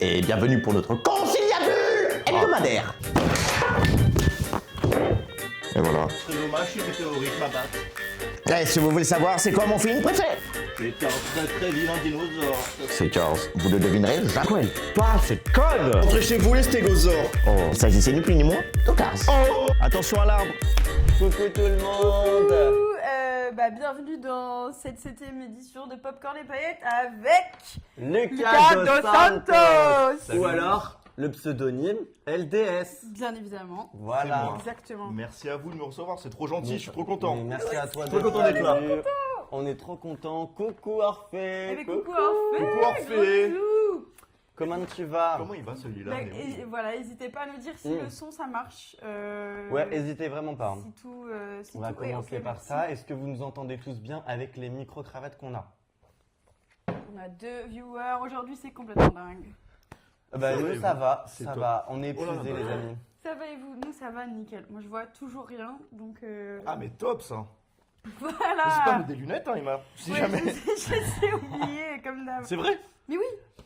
Et bienvenue pour notre conciliabule hebdomadaire. Et voilà. C'est dommage, je suis météorique, ma batte. Et si vous voulez savoir, c'est quoi mon film préféré? C'était un très très vilain dinosaure. C'est Charles. Vous le devinerez, Jacques. Pas cette conne. Entrez chez vous les stégosaures. Oh, il s'agissait ni plus ni moins de Cars. Oh, Attention à l'arbre. coucou tout le monde. Bienvenue dans cette 7ème édition de Popcorn et Paillettes avec Lucas dos Santos. Salut. Ou alors le pseudonyme LDS. bien évidemment. Voilà. C'est moi. Exactement. Merci à vous de me recevoir, c'est trop gentil, je suis trop content. Mais merci à toi Trop content d'être là. venu. On est trop content. Coucou Orphée. Eh ben, coucou Orphée. Coucou Orphée. Gros bisous. Comment tu vas? Comment il va celui-là? Bah, mais oui. et voilà, n'hésitez pas à nous dire si le son ça marche. Ouais, hésitez vraiment pas. Si tout, si On va tout est commencer ok, par merci. ça. Est-ce que vous nous entendez tous bien avec les micro-cravates qu'on a? On a 2 viewers. Aujourd'hui, c'est complètement dingue. Bah, Ça va, nous et ça vous va, C'est ça top. va. On est Oh là épuisés là. les amis. Ça va et vous? Nous, ça va nickel. Moi, je vois toujours rien, donc Ah mais top ça. voilà. Mais c'est pas des lunettes hein Emma. Si Ouais, jamais. je les ai oubliés, comme d'hab. C'est vrai? Mais oui,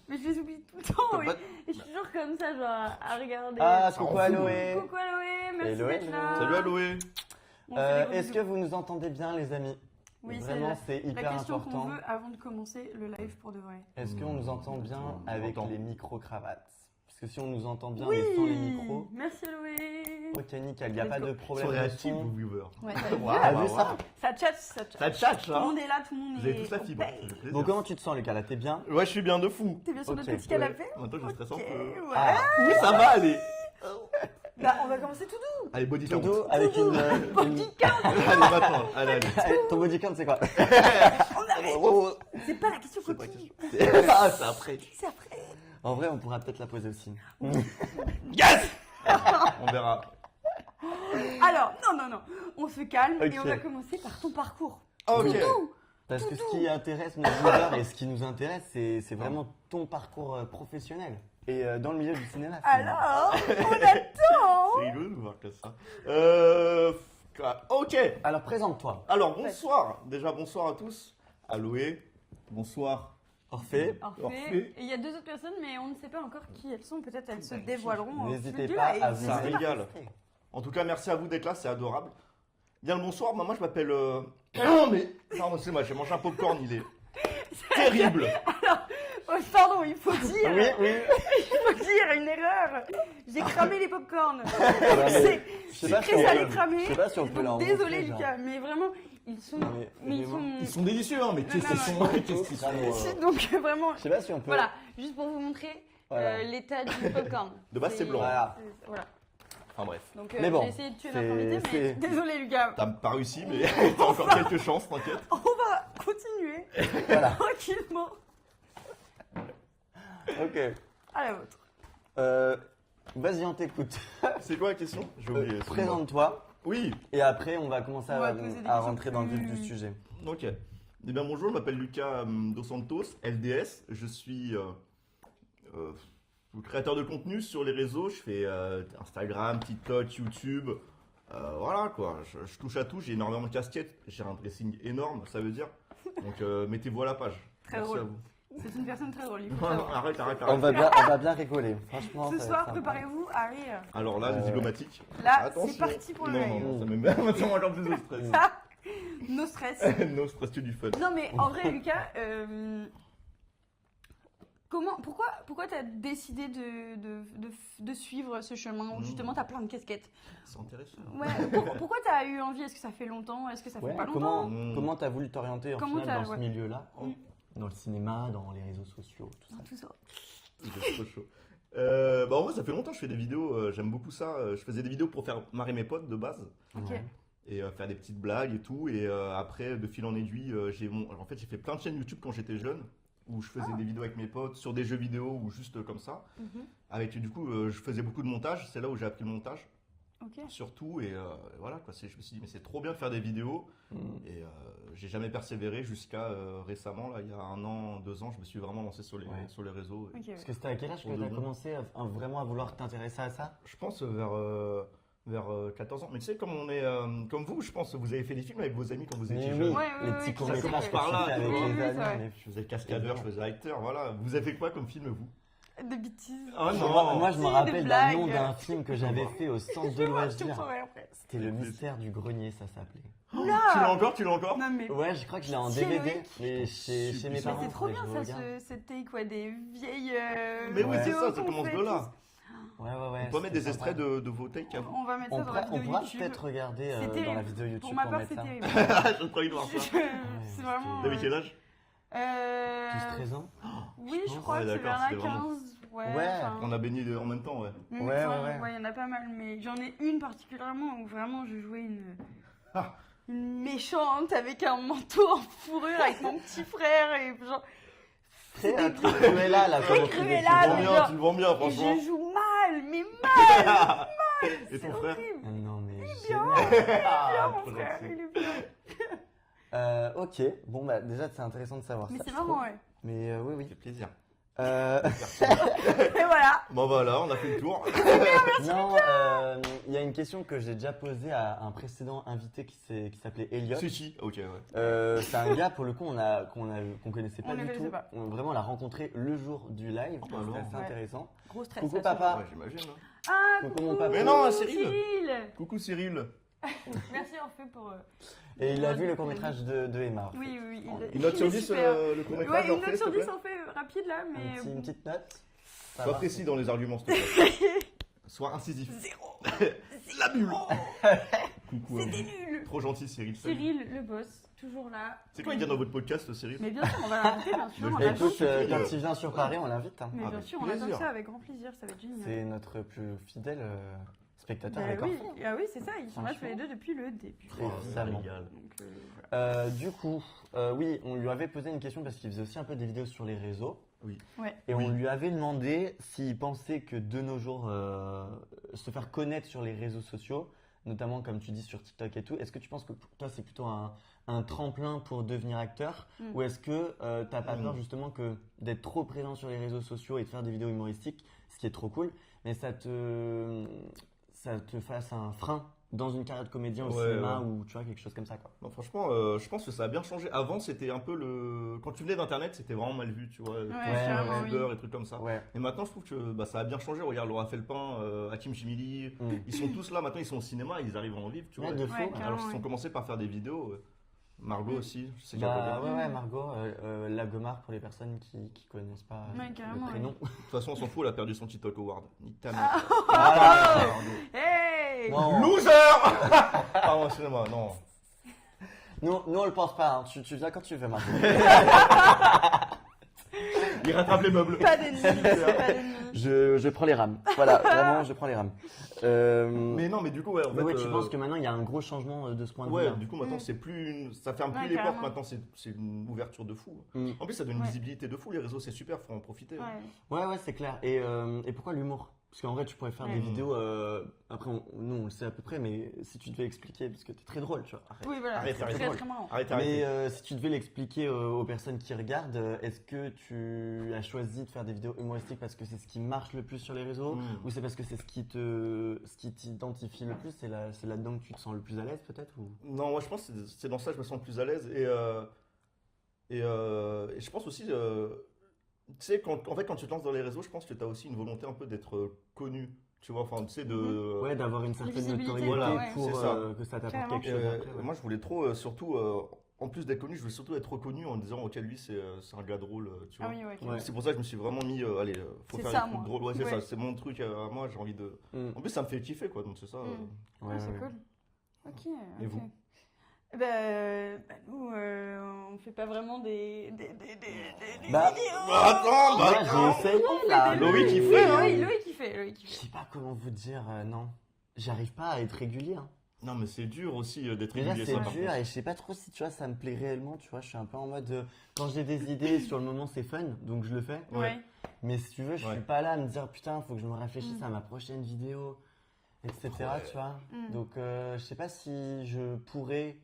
mais je les oublie tout le temps. T'as Oui. pas- Et je suis toujours comme ça, genre à regarder. Ah, Ça coucou rend fou. Aloé. Coucou Aloé, merci Hello, d'être hello. là. Salut Aloé. On fait des gros Est-ce que bisous. vous nous entendez bien les amis? Oui, Vraiment, c'est la hyper question qu'on important. veut avant de commencer le live pour de vrai. Est-ce qu'on nous entend bien On avec entend. les micro-cravates? Parce que si on nous entend bien Oui, mais sans les micros, merci Aloé. ok nickel, il n'y a Let's pas go. de Ils sont problème de réactifs son. vos viewers. Ouais, t'as vu Waouh, T'as vu waouh, ça? waouh. Ça tchatche, ça tchatche. Ça tchatche Tout le hein. monde est là, tout le monde Vous est. avez tous la on fibre. paye. Ça fait plaisir. Bon, comment tu te sens Lucas là? T'es bien? Ouais, je suis bien de fou. T'es bien sur notre Ok, petit canapé? En même temps, je stresse un Ok, peu. ouais. Ah, Oui, ça va aller. Bah, on va commencer tout doux. Allez, body tout count. doux avec une. Body count. Allez, maintenant. Allez, allez. Allez, ton body count c'est quoi? On arrête. C'est pas la question C'est pas coquille. Ah, c'est après. C'est après. En vrai, on pourra peut-être la poser aussi. Yes. On verra. Alors, non. On se calme et on Ok. va commencer par ton parcours. Ok. Tout. Parce que ce qui intéresse nos viewers et ce qui nous intéresse, c'est vraiment ton parcours professionnel. Et dans le milieu du cinéma. finalement. Alors, on attend. C'est rigolo de voir que ça. Ok. Alors présente-toi. Alors, bonsoir. Déjà, bonsoir à tous. Aloé. Bonsoir. Orphée. Parfait. Parfait. Et il y a 2 autres personnes, mais on ne sait pas encore qui elles sont. Peut-être elles se Bah, dévoileront. au N'hésitez fil du pas live. à vous Ça N'hésitez pas. régale. En tout cas, merci à vous d'être là, c'est adorable. Bien le bonsoir, moi je m'appelle. Mais. Non, c'est moi, j'ai mangé un popcorn, il est terrible. Oh, pardon, il faut dire. Oui, oui. Il faut dire une erreur. J'ai cramé les popcorns. mais C'est Je sais pas si très on salé peut- cramé. je sais pas si on peut Donc, leur désolé montrer, genre. Lucas, mais vraiment, ils sont. Non, mais Mais ils vraiment. Ils sont. sont délicieux, hein, mais qu'est-ce qu'ils non, sont. non. Qu'est-ce qu'ils sont. Si, donc vraiment. Je sais pas si on peut. Voilà, juste pour vous montrer Voilà. l'état du popcorn. De base, c'est blanc. Voilà. Voilà. Enfin bref. Donc Mais bon, j'ai essayé de tuer c'est- notre invité, mais c'est- désolé Lucas. T'as pas réussi, mais t'as encore quelques chances, t'inquiète. On va continuer Voilà. tranquillement Ok. à la vôtre. Vas-y, on t'écoute. C'est quoi la question? J'ai oublié. excuse-moi. Présente-toi. Oui, Et après, on va commencer On va à, poser des à questions rentrer dans le vif plus- du sujet. ok. Eh bien, bonjour, je m'appelle Lucas dos Santos, LDS. Je suis créateur de contenu sur les réseaux. Je fais Instagram, TikTok, YouTube. Voilà quoi, je touche à tout. J'ai énormément de casquettes. J'ai un dressing énorme, ça veut dire. Donc, mettez-vous à la page. Très Merci drôle. à vous. C'est une personne très drôle. il faut Non, non, savoir. arrête. On va bien rigoler. Franchement, Ce ça va soir, être sympa. préparez-vous à rire. Alors là, les diplomatiques. Là, Attention. c'est parti pour le Non, live. non, non, ça me met encore plus au stress. No stress. No stress, que du fun. Non mais en vrai Lucas, pourquoi t'as décidé de suivre ce chemin où justement t'as plein de casquettes? C'est intéressant. Ouais, pourquoi t'as eu envie? Est-ce que ça fait longtemps? Est-ce que ça fait Ouais, pas longtemps? comment t'as voulu t'orienter en Comment final t'as- dans ce ouais. milieu-là? Mm. Dans le cinéma, dans les réseaux sociaux, tout ça. Tout ça. C'est trop chaud. Bah en vrai, ça fait longtemps que je fais des vidéos. J'aime beaucoup ça. Je faisais des vidéos pour faire marrer mes potes de base. Ok. Ouais. Et faire des petites blagues et tout. Et après, de fil en aiguille, en fait, j'ai fait plein de chaînes YouTube quand j'étais jeune. Où je faisais des vidéos avec mes potes sur des jeux vidéo ou juste comme ça. Mhm. Avec, du coup, je faisais beaucoup de montage. C'est là où j'ai appris le montage. Ok. Surtout. Et voilà, quoi. Je me suis dit, mais c'est trop bien de faire des vidéos. Mm. Et j'ai jamais persévéré jusqu'à récemment, là, il y a 1 an, 2 ans, je me suis vraiment lancé sur les, Ouais. sur les réseaux. Et Ok. Parce que c'était à quel âge que Pour de t'as bon. commencé vraiment à vouloir t'intéresser à ça? Je pense vers 14 ans. Mais tu sais, comme on est comme vous, je pense que vous avez fait des films avec vos amis quand vous étiez Mais jeunes. oui, Ouais, les ouais, petits ouais, courts-métrages ça commence par là, que tu fais avec tu vois. les Oui, amis. c'est vrai. on est- Je faisais cascadeur, je faisais acteur, voilà. Vous avez fait quoi comme film, vous? de bêtises. Ah Moi, je me Si, rappelle des d'un nom blagues. d'un film que j'avais fait au centre de Je te loisirs. ferai après. C'était Le Mystère du Grenier, ça s'appelait. Tu l'as encore Non mais. Ouais, je crois que je l'ai en Tiens, DVD, oui. mais chez mes Mais parents. c'est trop faudrait bien que je ça, regarde. cette take, ouais, des vieilles. Mais oui, c'est vidéos ça, ça qu'on commence fait de là. Ouais. On peut mettre des extraits de vos takes à vous. On va mettre ça On dans la pourra, vidéo YouTube. peut-être regarder C'est dans la terrible. vidéo YouTube Pour ma part, mettre c'est ça. terrible. J'ai trop envie de voir ça. C'est vraiment. T'avais quel âge 12-13 ans Oui, je pense. crois Ouais, que c'est d'accord, vers la c'était vraiment- 15. Ouais. Ouais. enfin, On a baigné en même temps, ouais. Ouais. il y en a pas mal, mais j'en ai une particulièrement où vraiment je jouais une méchante avec un manteau en fourrure avec mon petit frère et genre. Très Cruella là, Très comme on Cruella, dit. Tu le vends mais bien, genre- tu le vends bien, Et franchement. je joue mal, mais mal. Et ton C'est frère horrible. Ah non mais bien. génial. Ah, Mon trop frère, gentil. il est bien. Ok, bon bah déjà c'est intéressant de savoir Mais ça. c'est je marrant, trouve. ouais. Mais oui, Ça oui. fait plaisir. Et voilà. Bon voilà, on a fait le tour. Non, il y a une question que j'ai déjà posée à un précédent invité qui s'appelait Elliot. C'est qui Ok, ouais. C'est un gars pour le coup qu'on connaissait pas On ne du connaissait tout. pas. Vraiment l'a rencontré le jour du live. bah C'était alors. assez Ouais. intéressant. Gros stress. Coucou ça, papa. Ouais, j'imagine. hein. Ah, Coucou, coucou. mon papa. Mais non, Cyril. Coucou Cyril. Merci en fait pour. Et il a vu le court-métrage de Emma. Oui, oui. Une note sur il est 10 super. le court-métrage, Ouais, j'en une fais, note s'il sur te 10 plaît en fait rapide là, mais. Une petite note. Ça Sois va. précis dans les arguments, s'il te plaît. Sois incisif. Zéro. La bulle. Coucou. C'était nul. Trop gentil, Cyril. salut. Cyril, le boss, toujours là. C'est quoi, il vient dans votre podcast, Cyril Mais bien sûr, on va l'inviter, bien sûr. Mais On je a Écoute, l'ai tant- quand il vient sur Paris, on l'invite. hein. Mais bien avec sûr, on attend plaisir. ça avec grand plaisir, ça va être génial. C'est notre plus fidèle spectateur Bah avec oui, enfant. ah oui, c'est ça, ils sont là tous Franchement. les deux depuis le début. Très évidemment. Régal. Donc, voilà. Du coup, oui, on lui avait posé une question parce qu'il faisait aussi un peu des vidéos sur les réseaux. Oui. Ouais. Et Oui. on lui avait demandé s'il pensait que de nos jours, se faire connaître sur les réseaux sociaux, notamment comme tu dis sur TikTok et tout, est-ce que tu penses que pour toi c'est plutôt un tremplin pour devenir acteur ou est-ce que t'as pas peur justement que d'être trop présent sur les réseaux sociaux et de faire des vidéos humoristiques, ce qui est trop cool, mais ça te fasse un frein dans une carrière de comédien au Ouais, cinéma ouais. ou tu vois quelque chose comme ça quoi. Non, franchement, je pense que ça a bien changé. Avant, c'était un peu le. Quand tu venais d'Internet, c'était vraiment mal vu, tu vois. carrément, oui. Youtubeurs et trucs comme ça. Ouais. Et maintenant, je trouve que ça a bien changé. Regarde Laura Felpin, Hakim Jimili, Mm. ils sont tous là. Maintenant, ils sont au cinéma, ils arrivent à en vivre, tu vois. Ouais, de fou. Ouais, ouais. carrément. Alors qu'ils ont ouais. commencé par faire des vidéos. Margot aussi, je sais qu'elle Bah peut bien. ouais, Margot, Lagomar pour les personnes qui connaissent pas Ouais, le carrément, prénom. De toute façon, on s'en fout, elle a perdu son TikTok Award. Nique ta Ah. mère. Voilà. Hey Non. Loser. Pardon, excusez-moi, non. Nous on le pense pas, hein. Tu viens quand tu veux Margot. Il rattrape les meubles. Pas d'ennemis, pas d'ennemis. Je prends les rames. Voilà, vraiment, je prends les rames. Mais non, mais du coup, ouais, en Mais fait. ouais, tu penses que maintenant il y a un gros changement de ce point de Ouais, vue. du coup, maintenant, c'est plus. Ça ferme plus Ouais, les portes, carrément. maintenant, c'est une ouverture de fou. Mm. En plus, ça donne une Ouais. visibilité de fou, les réseaux, c'est super, faut en profiter. Ouais. Ouais, c'est clair. Et pourquoi l'humour? Parce qu'en vrai, tu pourrais faire Ouais. des vidéos. Après, nous on le sait à peu près, mais si tu devais expliquer, parce que t'es très drôle, tu vois. Oui, voilà, Arrête, c'est arrête. très très marrant. Arrête, Mais arrête. si tu devais l'expliquer aux personnes qui regardent, est-ce que tu as choisi de faire des vidéos humoristiques parce que c'est ce qui marche le plus sur les réseaux ou c'est parce que c'est ce qui t'identifie le plus, c'est là-dedans que tu te sens le plus à l'aise peut-être ou... Non, moi, je pense que c'est dans ça que je me sens le plus à l'aise. Et je pense aussi. Tu sais, quand tu te lances dans les réseaux, je pense que tu as aussi une volonté un peu d'être connu. Tu vois, enfin, tu sais, de. Ouais, d'avoir une certaine visibilité, notoriété voilà, ouais. pour c'est ça. que ça t'apporte Carrément. quelque chose après. Ouais. Moi, je voulais trop, surtout, en plus d'être connu, je voulais surtout être reconnu en disant, ok, lui, c'est un gars drôle, tu Ah vois. oui, ouais. Ouais. C'est pour ça que je me suis vraiment mis, allez, faut C'est faire ça, des trucs moi. drôles. Ouais, c'est Ouais. ça, c'est mon truc à moi, j'ai envie de. Mm. En plus, ça me fait kiffer, quoi, donc c'est ça. Mm. Ouais, Ah, c'est ouais. cool. Ok. Et ok. vous Nous, on fait pas vraiment des Bah, vidéos. Attends, Moi, bah, non. j'ai essayé là. Loïc, il Oui, fait, hein. Loïc, il fait. Je sais pas comment vous dire, non. J'arrive pas à être régulier. Hein. Non, mais c'est dur aussi d'être Déjà, régulier, c'est ça, par dur contre. et je sais pas trop si tu vois, ça me plaît réellement. Tu vois, je suis un peu en mode. Quand j'ai des idées sur le moment, c'est fun, donc je le fais. Ouais. Mais si tu veux, je Ouais. suis pas là à me dire putain, faut que je me réfléchisse à ma prochaine vidéo, etc. Ouais. Tu vois. Mm. Donc, je sais pas si je pourrais.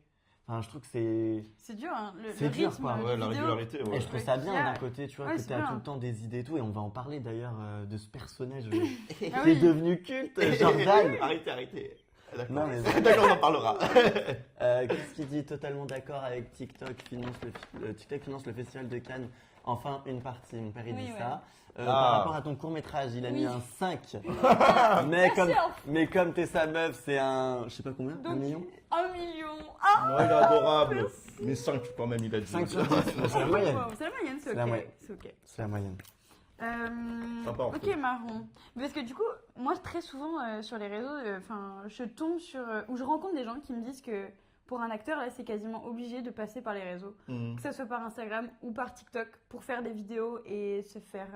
Enfin, je trouve que c'est. C'est dur, hein. C'est Le dur, rythme quoi. des Ouais, la vidéos. régularité, ouais. Et je trouve ça bien Ouais. d'un côté, tu vois, Ouais, que c'est tu as bien. tout le temps des idées et tout. Et on va en parler d'ailleurs de ce personnage Ah qui est oui. devenu culte, Jordan. Arrêtez. D'accord. Non, mais- D'accord, on en parlera. Qu'est-ce qu'il dit? Totalement d'accord avec TikTok finance le festival de Cannes. Enfin, une partie. Mon père, il Oui, dit ouais. ça. par rapport à ton court-métrage, il a mis Oui. un 5. Ah, mais comme t'es sa meuf, c'est un, je sais pas combien, 1 Donc, million 1 million. Ah, Non, il est adorable. Mais 5 quand même, il a dit. 5 sur 10, c'est la moyenne. wow, c'est la moyenne, c'est C'est la ok. moyenne. C'est ok. C'est la moyenne. Sympa, en Ok, fait. marrant. Parce que du coup, moi, très souvent sur les réseaux, je tombe sur. Ou je rencontre des gens qui me disent que pour un acteur, là, c'est quasiment obligé de passer par les réseaux. Mhm. Que ce soit par Instagram ou par TikTok pour faire des vidéos et se faire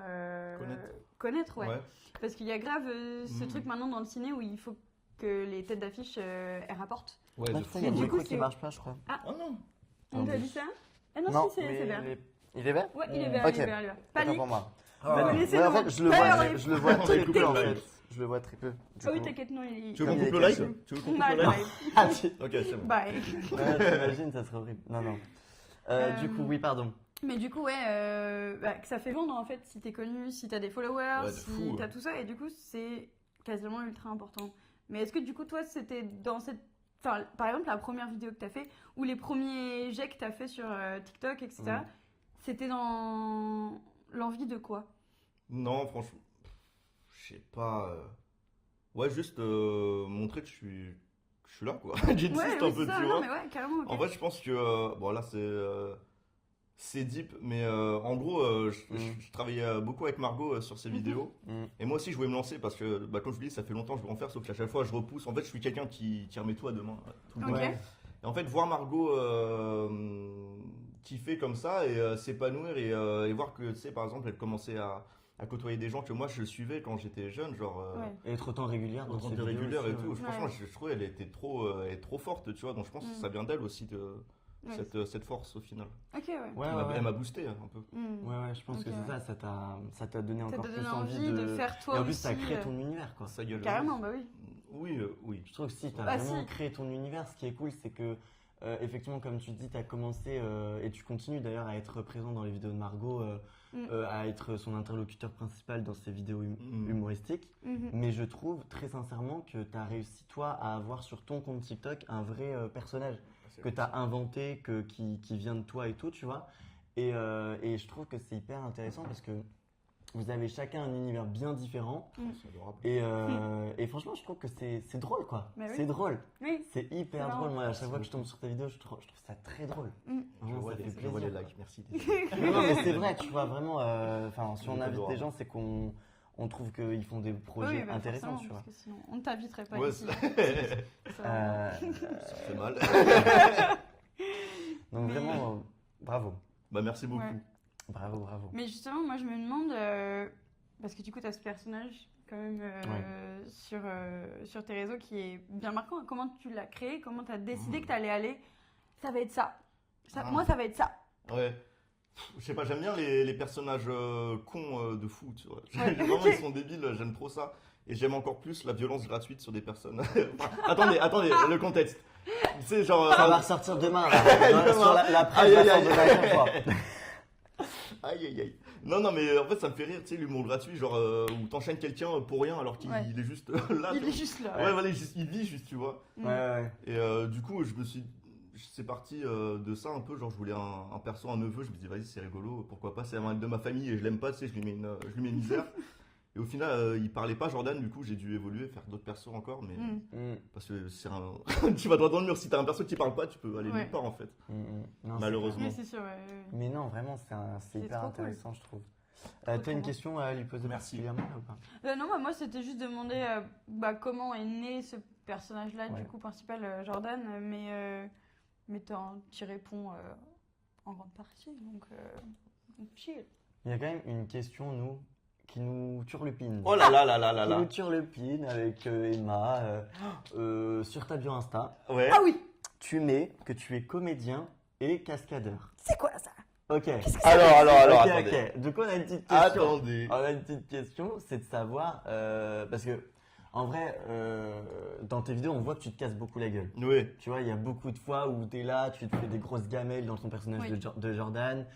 connaître, ouais. Ouais. Parce qu'il y a grave ce Mhm. truc maintenant dans le ciné où il faut que les têtes d'affiche elles rapportent. Ouais, Bah, de tu fou. sais, il y a Mais des du coup, trucs qui c'est- marchent pas, je crois. Ah non. On t'a mais- dit ça? Ah non, Non, si, c'est mais vert. il est vert? Ouais, il est vert, Ok. il est vert, il est vert. Pas Panique. pour moi. Ah. connaissez Ouais, en le fait, nom. je le Pas vois, leur je le vois très Technique. peu en fait. Je le vois très peu. Du Ah oui, coup. t'inquiète, non, il Tu veux Comme qu'on il coupe est le caché. live? Tu veux qu'on coupe Bye, le live? bye. Ah, tu- Ok, c'est bon. Bye. Ouais, t'imagines, ça serait horrible. Non, non. Du coup, oui, pardon. Mais du coup, ouais, que ça fait vendre en fait si t'es connu, si t'as des followers, Ouais, de si fou. t'as tout ça, et du coup, c'est quasiment ultra important. Mais est-ce que du coup, toi, c'était dans cette. Enfin, par exemple, la première vidéo que t'as fait, ou les premiers jets que t'as fait sur TikTok, etc., c'était dans l'envie de quoi? Non, franchement, je sais pas. Ouais, juste montrer que je suis là, quoi. J'existe Ouais, un oui, peu, c'est ça, tu non, vois. mais ouais, carrément, ok. En fait, je pense que, bon là c'est deep, mais en gros, je travaillais beaucoup avec Margot sur ces vidéos. Mm. Et moi aussi, je voulais me lancer parce que, bah, comme je vous dis, ça fait longtemps que je veux en faire, sauf qu'à chaque fois, je repousse. En fait, je suis quelqu'un qui remet tout à demain, tout le temps. Ok. Ouais. Et en fait, voir Margot kiffer comme ça et s'épanouir et voir que, tu sais, par exemple, elle commençait à côtoyer des gens que moi, je suivais quand j'étais jeune, genre. Ouais. Et être autant régulière dans Autant ses de vidéos régulière aussi, et tout. ouais. Franchement, Ouais. je trouvais elle est trop forte, tu vois. Donc je pense que ça vient d'elle aussi, Ouais. cette force au final. Ok, ouais. Ouais, Elle ouais, m'a ouais. elle m'a boosté un peu. Mm. Ouais, ouais, je pense Ok, que c'est ouais. ça t'a donné Ça encore t'a plus donné envie envie de faire toi Et en plus, aussi. ça crée ton univers, quoi. Sa gueule. Carrément, bah oui. Oui, oui. Je trouve que si, tu as Bah, vraiment si. créé ton univers. Ce qui est cool, c'est que, effectivement, comme tu dis, tu as commencé, et tu continues d'ailleurs à être présent dans les vidéos de Margot, à être son interlocuteur principal dans ses vidéos humoristiques. Mhm. Mais je trouve très sincèrement que tu as réussi, toi, à avoir sur ton compte TikTok un vrai personnage que tu as inventé, qui vient de toi et tout, tu vois. Et je trouve que c'est hyper intéressant parce que vous avez chacun un univers bien différent. C'est adorable. Et franchement, je trouve que c'est drôle, quoi. Mais oui. C'est drôle. Oui. C'est hyper C'est drôle. marrant. Moi, à chaque fois que je tombe sur tes vidéos, je trouve ça très drôle. Mm. Je Vraiment, vois ça fait je vois les plaisir. likes, merci. Non, mais c'est vrai, tu vois, vraiment. Enfin, si on C'est invite adorable. des gens, c'est qu'on trouve qu'ils font des projets Oui, bah, intéressants, forcément, tu vois. parce que sinon, on ne t'inviterait pas Ouais, ici. c'est- Ça, ça fait mal. Donc Mais- vraiment, bravo. Bah merci beaucoup. Ouais. Bravo, bravo. Mais justement, moi, je me demande, parce que du coup, tu as ce personnage quand même sur tes réseaux qui est bien marquant. Comment tu l'as créé? Comment tu as décidé que tu allais aller? Ça va être ça. Ah. Moi, ça va être ça. Ouais. Je sais pas, j'aime bien les personnages cons de fou, tu vois. Ouais. Vraiment, ils sont débiles, j'aime trop ça. Et j'aime encore plus la violence gratuite sur des personnes. Enfin, attendez, le contexte. Tu sais, genre. Ça va ressortir demain, là, sur la presse Aïe, aïe, va aïe. s'en donner à chaque fois. Aïe aïe aïe. Non, mais en fait, ça me fait rire, tu sais, l'humour gratuit, genre où t'enchaînes quelqu'un pour rien alors qu'il Ouais. il est juste là. Il tu est juste là. vois. Ouais, voilà, il vit juste, tu vois. Mm. Ouais. Et du coup, c'est parti de ça un peu, genre je voulais un perso, un neveu, je me dis vas-y c'est rigolo, pourquoi pas, c'est un mec de ma famille et je l'aime pas, tu sais, je lui mets une misère. Et au final, il parlait pas Jordan, du coup j'ai dû évoluer, faire d'autres persos encore, mais Mm. parce que c'est tu vas droit dans le mur, si t'as un perso qui parle pas, tu peux aller Ouais. nulle part en fait. Non, Malheureusement. Oui, c'est sûr. ouais. Mais non, vraiment, c'est C'est hyper trop cool. intéressant, je trouve. Trop T'as une bon. question à lui poser Merci. particulièrement là, ou pas? Non, bah, moi, c'était juste demander comment est né ce personnage-là, Ouais. du coup, principal, Jordan, mais tu réponds en grande partie, donc chill. Il y a quand même une question, nous, qui nous turlupine. Oh là là là là là Qui là. nous turlupine avec Emma sur ta bio Insta. Ouais. Ah oui, Tu mets que tu es comédien et cascadeur. c'est quoi ça? Ok. Alors, Ok, attendez. ok. Donc on a une petite question. Attendez. On a une petite question, c'est de savoir, parce que en vrai, dans tes vidéos, on voit que tu te casses beaucoup la gueule. Oui. Tu vois, il y a beaucoup de fois où tu es là, tu te fais des grosses gamelles dans ton personnage Oui. de Jordan.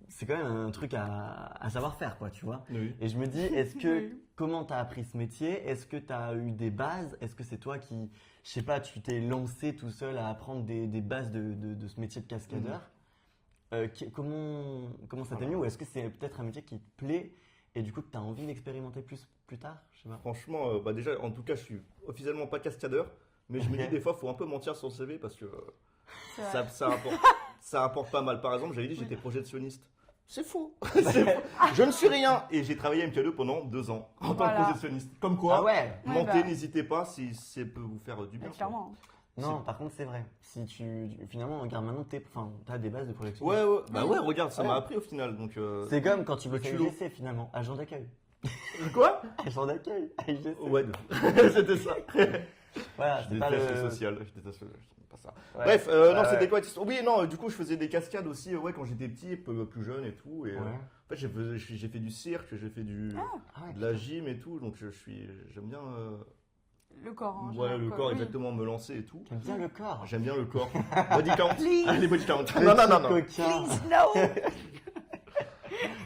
C'est quand même un truc à savoir faire, quoi, tu vois. Oui. Et je me dis, est-ce que, Oui. comment tu as appris ce métier? Est-ce que tu as eu des bases? Est-ce que c'est toi qui, je sais pas, tu t'es lancé tout seul à apprendre des bases de ce métier de cascadeur? Comment ça t'est venu ou est-ce que c'est peut-être un métier qui te plaît et du coup tu as envie d'expérimenter plus tard? Je sais pas. Franchement, bah déjà, en tout cas, je suis officiellement pas cascadeur, mais je me dis Ok. des fois, faut un peu mentir sur le CV parce que C'est vrai. ça apporte pas mal. Par exemple, j'avais dit que j'étais projectionniste. C'est faux. C'est faux. Je ne suis rien. Et j'ai travaillé à MK2 pendant 2 ans en tant que Voilà. projectionniste. Comme quoi, Ah ouais? Ouais, mentez, bah. n'hésitez pas si ça peut vous faire du bien. Clairement. Non, par contre c'est vrai. Si finalement regarde maintenant t'as des bases de projection. Ouais, bah ouais, regarde, ça Ouais. m'a appris au final. Donc, C'est comme quand tu le bosses à culot. IGC finalement, agent d'accueil. quoi? Agent d'accueil à IGC. Ouais, c'était ça. Voilà, Je c'est pas déteste le. le social. Je déteste pas ça. Ouais. Bref, non, Ouais, c'était ouais. quoi cette histoire? Oui, non, du coup, je faisais des cascades aussi, ouais, quand j'étais petit, un peu plus jeune et tout. Et, Ouais. en fait, j'ai fait du cirque, j'ai fait Ah ouais. de la gym et tout, donc j'aime bien, Le corps. En ouais, général, le quoi. corps Oui. exactement, me lancer et tout. T'aimes bien le corps. J'aime bien le corps. Body count. Please. Allez, body count. Le Non, non, petit non, non. coquin. Please, no.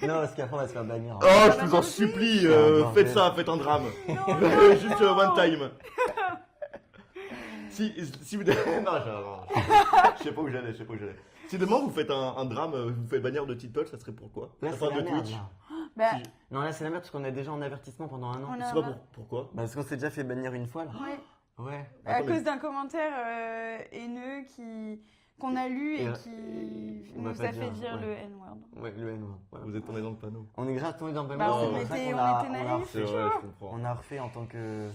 Non, parce qu'après on va se faire bannir. Oh, je vous en supplie, Ah, faites bordel. ça, faites un drame. Non, Juste one time. Si vous. Non, je sais pas où j'allais, Si demain vous faites un drame, vous faites bannir de TikTok, ça serait pourquoi? Là c'est Enfin, la de merde. Twitch. Là. Bah, Si- Non là c'est la merde parce qu'on est déjà en avertissement pendant un an. On a- C'est pas pourquoi? Bah, parce qu'on s'est déjà fait bannir une fois là. ouais. Ouais. À Attends, mais- cause d'un commentaire haineux qu'on a lu et Et- qui on va nous pas a fait dire, dire ouais. le N-word. Ouais, le N. Voilà. Vous êtes tombé dans le panneau. On est grave tombé dans le Bah, panneau, on c'est pour ça était- qu'on on a, était on a naïfs. C'est refait. vrai, je comprends. On a refait en tant que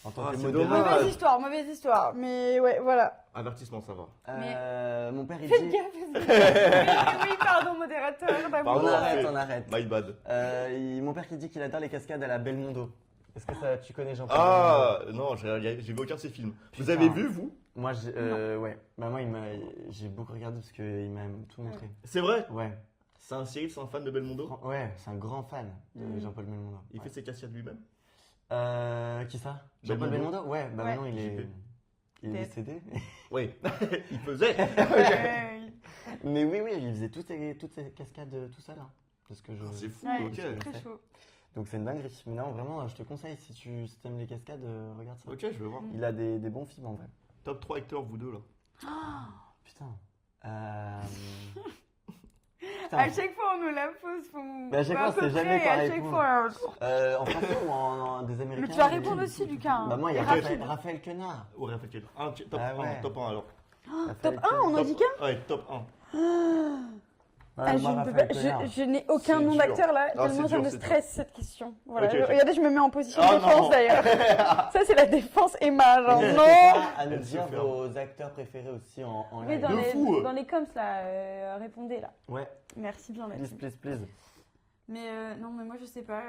Ah, c'est modérateur. dommage. Mauvaise histoire, mais ouais, voilà. Avertissement, ça va. Mon père il Faites dit. gaffe. Oui, pardon, modérateur. Pardon. On arrête, fait. on arrête. My bad. Mon père qui dit qu'il adore les cascades à la Belmondo. Est-ce que ça, tu connais Jean-Paul Ah, non, j'ai vu aucun de ces films. Vous Putain. avez vu, vous? Moi, ouais. Bah, moi, j'ai beaucoup regardé parce qu'il m'a tout montré. C'est vrai? Ouais. C'est un Cyril, c'est un fan de Belmondo? Ouais, c'est un grand fan de Mhm. Jean-Paul Belmondo. Il fait ses cascades lui-même? Qui ça? Jean-Paul Belmondo. Belmondo? Ouais, bah Ouais. maintenant il est Peut-être. décédé. Oui, il faisait. Mais oui, il faisait toutes ces cascades tout seul. Hein. Parce que C'est fou, Ouais, ok. je très sais. chaud. Donc c'est une dinguerie. Mais non, vraiment, je te conseille, si tu aimes les cascades, regarde ça. Ok, je vais voir. Il a des bons films en vrai. Top 3 acteurs, vous deux là. Putain. Putain. À chaque fois, on nous la pose. Mais à chaque fois, c'est jamais À pareil chaque pour fois. En français ou en des Mais américains? tu vas répondre aussi, Lucas. hein. Bah moi, il y a Ok. Raphaël Quenard. Ouais, Raphaël. Top Ah ouais. 1, top 1 alors. Raphaël Top 1, on en dit qu'un? Ouais, top 1. Voilà, Je moi, ne peux Raphaël pas- Quenard. je n'ai aucun C'est nom dur. d'acteur là, Ah, tellement c'est ça dur, me c'est dur. stresse cette question. Voilà. Ok, ok. Regardez, je me mets en position Ah, défense non. d'ailleurs. Ça, c'est la défense Emma, genre N'hésitez non. pas à nous Elle se dire ferme. vos acteurs préférés aussi en Oui, live. dans De fou. dans les coms là, répondez là. Ouais, Merci bien please, là-dessus. please. Mais non, mais moi je sais pas.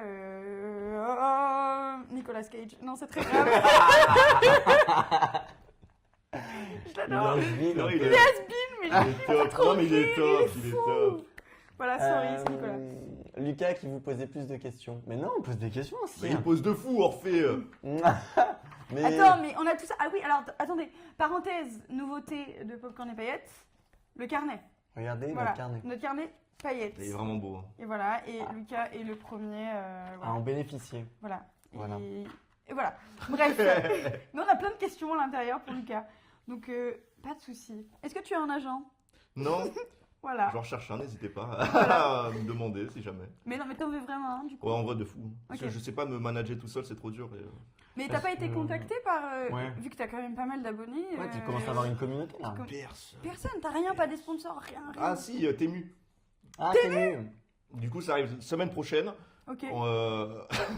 Nicolas Cage. Non, c'est très grave. Je l'adore. Il Non, a il un est- peu. Mais il est top. trop Non, mais il est horrible, top. il est Il est fou. top. Voilà, sorry, c'est Nicolas. Lucas qui vous posait plus de questions. Mais non, on pose des questions aussi. Mais il pose de fou, Orphée. Mais Attends, mais on a tout ça. Ah oui, alors attendez. Parenthèse, nouveauté de Popcorn et Paillettes. Le carnet. regardez Voilà. notre carnet. Notre carnet paillettes. Il est vraiment beau. Hein. Et voilà, et Lucas est le premier. À Voilà. en bénéficier. Voilà. Voilà. Et voilà. Bref. Mais on a plein de questions à l'intérieur pour Lucas. Donc, pas de souci. Est-ce que tu as un agent? Non, Voilà. j'en recherche un, n'hésitez pas à me demander si jamais. Mais non, mais t'en veux vraiment un du coup? Ouais, en vrai, de fou. Parce que Ok. je sais pas me manager tout seul, c'est trop dur. Mais t'as Parce pas été que- contacté par. Ouais. Vu que t'as quand même pas mal d'abonnés. Ouais, tu commences à avoir une communauté là. comme- Personne. Personne, t'as rien, pas des sponsors, rien. rien. Ah si, Tému. Ah, c'est mieux. Du coup, ça arrive semaine prochaine. Ok.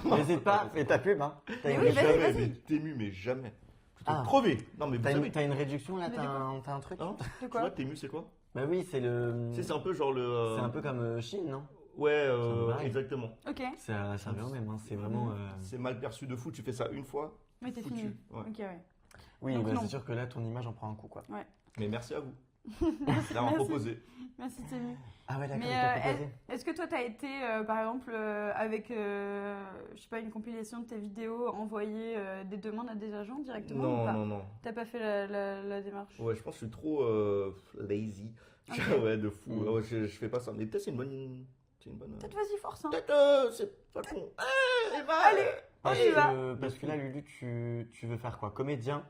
N'hésite pas, fais ta pub. Hein. T'as Mais une, oui, vas-y, jamais, vas-y. mais Tému, mais jamais. Plutôt Ah. crevé. Non, mais vous t'as savez. une, t'as une réduction là, Mais t'as de quoi un truc? Non, De tu quoi? vois, Tému, c'est quoi? Bah oui, c'est le. Tu sais, c'est un peu genre le. C'est un peu comme Chine, non? Ouais, C'est pareil. exactement. Ok. Ça revient au même, hein. C'est vraiment. C'est mal perçu de fou, tu fais ça une fois. Mais t'es foutu. fini. Ouais. Ok, ouais. Oui, Donc bah, non. c'est sûr que là, ton image en prend un coup, quoi. Mais merci à vous d'avoir Merci. proposé. Merci, Tému. Ah ouais, d'accord, Mais il t'a proposé. est-ce que toi, t'as été, par exemple, avec, je sais pas, une compilation de tes vidéos, envoyer des demandes à des agents directement ou Non, pas? non, non. T'as pas fait la démarche? Ouais, je pense que je suis trop lazy. Ok. Ouais, de fou. Mm. Ouais, je fais pas ça. Mais peut-être c'est une bonne. C'est une bonne. Peut-être vas-y, force. Hein. Peut-être c'est pas con. Allez, Parce on y va. parce que là, Lulu, tu veux faire quoi? Comédien?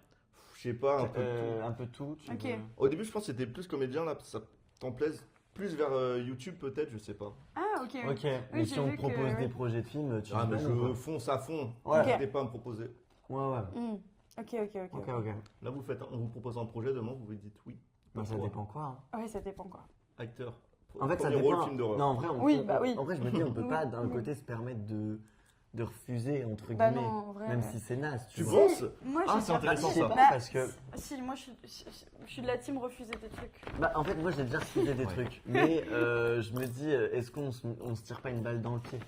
Je sais pas, un peu de tout. Un peu tout. Ok. veux- Au début, je pense que c'était plus comédien là, parce que ça t'en plaise Plus vers YouTube peut-être, je sais pas. Ah, ok. Ok, mais j'ai si on vu te propose que- des projets de films, tu Ah dis mais non, je quoi. fonce à fond. Ouais. N'hésitez pas à me proposer. Ouais, ouais. Ok, ok, ok. Ok, ok. Là on vous propose un projet demain, vous vous dites oui. Bah, ça Pourquoi dépend quoi. Hein. Ouais, ça dépend quoi. Acteur. En fait, ça Premier dépend. rôle, film d'horreur. Non, en vrai, Oui, bah oui. en vrai, je me dis, on peut Oui, pas d'un oui. côté se permettre de refuser, entre Bah guillemets. non, en vrai. Même si c'est naze, Tu vois. penses Moi, Ah, j'ai c'est déjà- intéressant, Je sais ça. pas, Bah, parce que. Si, moi, je suis de la team refuser des trucs. Bah, en fait, moi, j'ai déjà refusé des Ouais. trucs. Mais je me dis, est-ce qu'on se tire pas une balle dans le pied?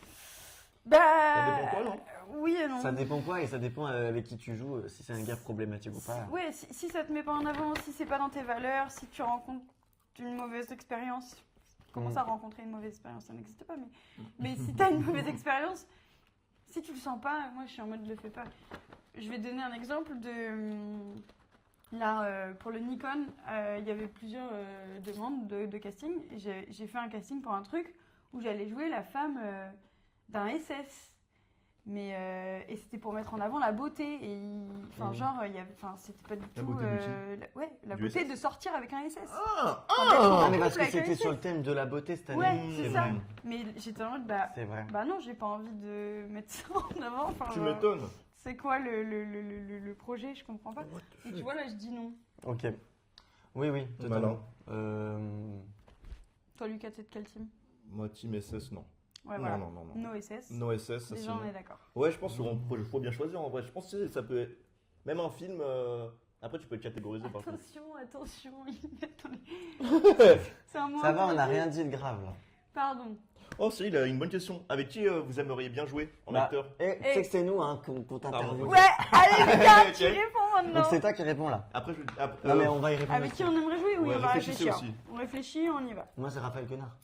Bah. Ça dépend quoi, non Oui et non. Ça dépend quoi et ça dépend avec qui tu joues, si c'est un gars problématique ou pas. Ouais, si ça te met pas en avant, si c'est pas dans tes valeurs, si tu rencontres une mauvaise expérience. Comment ça, rencontrer une mauvaise expérience? Ça n'existe pas, mais si t'as une mauvaise expérience, si tu le sens pas, moi je suis en mode le fais pas. Je vais donner un exemple de. Là, pour le Nikon, il y avait plusieurs demandes de casting. Et j'ai fait un casting pour un truc où j'allais jouer la femme d'un SS. Mais et c'était pour mettre en avant la beauté et enfin genre c'était pas du La tout beauté de qui la Du beauté SS? de sortir avec un SS. Ah, Ah, mais parce que Avec un c'était SS. sur le thème de la beauté cette année. Ouais, c'est ça. vrai. Mais j'étais en mode bah C'est vrai. non, j'ai pas envie de mettre ça en avant. Enfin, Tu genre, m'étonnes. c'est quoi le projet? Je comprends pas. Et tu vois là, je dis non. Ok. Oui, oui, totalement. Toi, Lucas, t'es de quel team? Moi, Team SS, non. Ouais, voilà. Non. No SS. No SS, ça Déjà, on est c'est. d'accord. Ouais, je pense qu'il faut bien choisir en vrai. Je pense que ça peut être. Même un film. Après, tu peux être catégorisé par contre. Attention, attendez. C'est un mot Ça va, on n'a interdit. rien dit de grave là. Pardon. Oh, Cyril a une bonne question. Avec qui vous aimeriez bien jouer en Bah, acteur tu sais que c'est nous hein, qu'on t'interviewe. Ok. Ouais, allez Lucas, Ok. tu réponds maintenant. Donc c'est toi qui réponds là. Après, je. Non mais on va y répondre. Avec qui aussi. on aimerait jouer? Oui, Ouais, on va réfléchissez réfléchir. aussi. On réfléchit, on y va. Moi c'est Raphaël Quenard.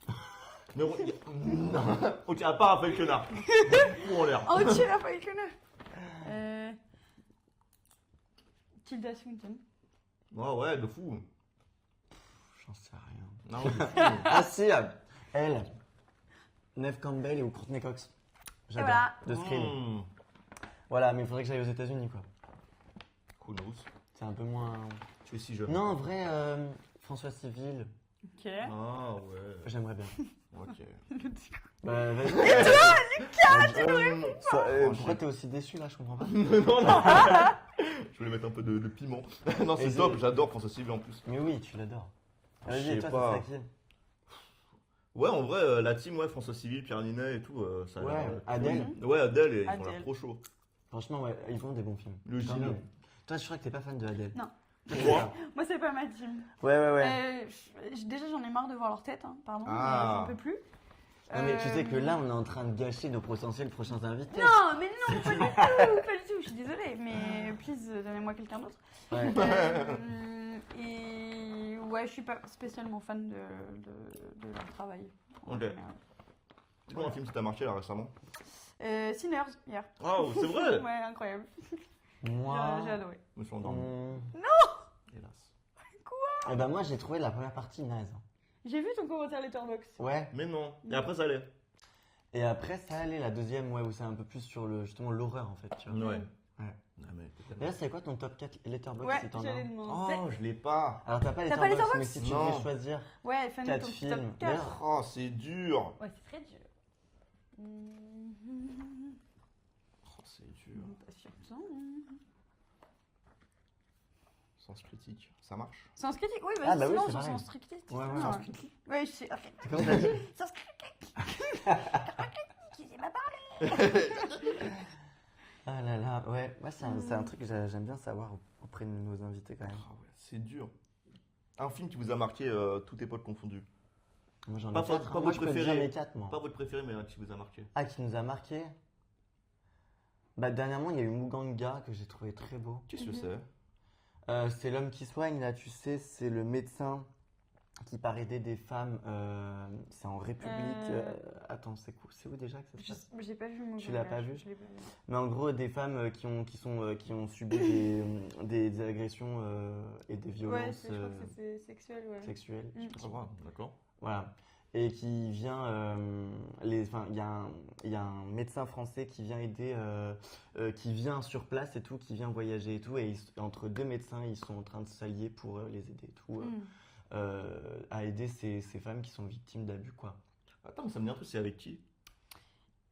Mais non. Ok, à part Raphaël Quenard. Ou en l'air. Oh, tu l'as pas éconné. Tilda Swinton. Oh, ouais, de fou. J'en sais rien. Non, de fou. Ah si, elle. Neve Campbell ou Courtney Cox. J'adore. voilà. De Scream. Hmm. Voilà, mais il faudrait que j'aille aux États-Unis quoi. Who knows? C'est un peu moins. Tu es si jeune. Non, en vrai, François Civil, Ok. Ah, ouais. j'aimerais bien. Ok. Bah vas-y. Pourquoi t'es aussi déçu là, je comprends pas. Non, non. Je voulais mettre un peu de piment. Non, c'est Et top, c'est- j'adore François Civil en plus. Mais oui, tu l'adores. Je Vas-y, sais et toi, pas. ça serait qui? Ouais, en vrai, la team, ouais, François Civil, Pierre Ninet et tout, ça a Ouais, l'air, Adèle. cool. Ouais, Adèle, ils ont Adèle. l'air trop chaud. Franchement, ouais, ils font des bons films. Le Tant Gilles. mieux. Toi, je crois que t'es pas fan de Adèle. Non. Toi, Moi Moi, c'est pas ma team. Ouais, ouais, ouais. Déjà, j'en ai marre de voir leur tête, hein, pardon, Ah. mais j'en peux plus. Non, mais tu sais que là, on est en train de gâcher nos potentiels prochains invités. Non, mais non, pas du tout, pas du tout, je suis désolée, mais please, donnez-moi quelqu'un d'autre. Ouais. Et ouais, je suis pas spécialement fan de leur travail. en Ok. général. Dis-moi un film qui t'a marqué là récemment. Sinners, hier. Oh, c'est vrai. Ouais, incroyable. Moi. J'ai adoré. Je me suis endormi, hmm, hélas. Eh ben, moi, j'ai trouvé la première partie naze. J'ai vu ton commentaire Letterboxd. Ouais. Mais non. Et après, ça allait. Et après, ça allait, la deuxième, ouais, où c'est un peu plus sur justement l'horreur en fait. Tu vois. Ouais. Ouais. Ah, mais D'ailleurs, c'est quoi ton top 4 Letterboxd Ouais, si t'en as j'allais un? demander. Oh, je l'ai pas. Alors, t'as pas T'as pas Letterboxd, mais Letterboxd si tu Non. devais choisir Ouais, fais-nous 4 ton petit films. top 4. D'ailleurs, Oh, c'est dur. Ouais, c'est très dur. Oh, c'est dur. Pas sûr que ça. Sens critique. Ça marche? Sens critique, oui, Ah, vas-y, bah oui, sinon c'est sur pareil. sens critique. Ouais, ouais, non, sens critique. Ouais, je sais. c'est comme t'as dit. Sens critique. Tu sais pas parler. Ah là là, ouais, c'est un truc que j'aime bien savoir auprès de nos invités quand même. Ah ouais, c'est dur. Un film qui vous a marqué, toutes époques confondues. Moi j'en ai Pas 4, votre- pas moi votre je peux te préféré. dire mes 4 moi. Pas votre préféré, mais un qui vous a marqué. Ah, qui nous a marqué? Bah dernièrement il y a eu Muganga que j'ai trouvé très beau. Qu'est-ce que Mhm. c'est? C'est l'homme qui soigne là, tu sais, c'est le médecin qui part aider des femmes. C'est en République. Attends, c'est où déjà que ça se passe? J'ai pas vu mon Tu l'as pas vu? Je l'ai pas vu. Mais en gros, des femmes qui ont subi des agressions et des Ouais, violences je crois que c'est sexuel, ouais. sexuelles. je sais pas Ça va, d'accord. Voilà. Et qui vient, enfin, il y a un médecin français qui vient aider, qui vient sur place et tout, qui vient voyager et tout, et entre deux médecins, ils sont en train de s'allier pour les aider et tout. à aider ces femmes qui sont victimes d'abus, quoi. Attends, mais ça me dit un truc, c'est avec qui?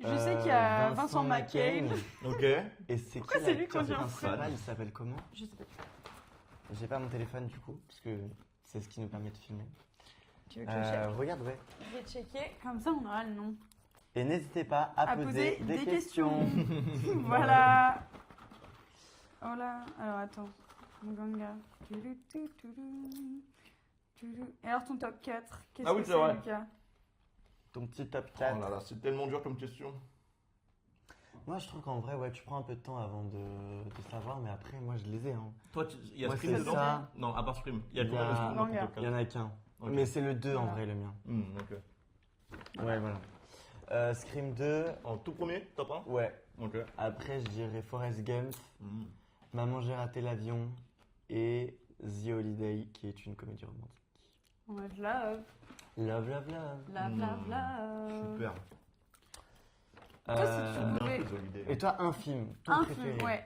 Je sais qu'il y a Vincent McCain. Ok. Et c'est Pourquoi qui c'est lui qu'on l'acteur dit en principal? Il s'appelle comment? Je sais pas. J'ai pas mon téléphone du coup, parce que c'est ce qui nous permet de filmer. Tu veux que je check? Regarde, ouais. Je vais checker, comme ça on aura le nom. Et n'hésitez pas à poser des questions. Voilà. Oh là, alors attends. Muganga. Et alors ton top 4, qu'est-ce Ah oui, que c'est c'est, vrai. Lucas? Ton petit top Oh 4. là là, c'est tellement dur comme question. Moi, je trouve qu'en vrai, ouais, tu prends un peu de temps avant de savoir, mais après, moi, je les ai. Hein. Toi, il y a Moi, Scream c'est dedans? ça. Non, à part Scream. Il y a Il y combien de a- Scream dans ton Manga. top Il y en 4? a qu'un. Ok. Mais c'est le 2 en Voilà. vrai, le mien. Ok. Ouais, voilà. Scream 2, En tout premier, top 1? ouais. Ok. Après, je dirais Forrest Gump, Mm. Maman, j'ai raté l'avion et The Holiday, qui est une comédie romantique. On va de love, Love, love, love. love, love, love. Super. Toi, si tu Bien pouvais- fait, Jolie Day. Et toi, un film, ton Un préféré. film, ouais.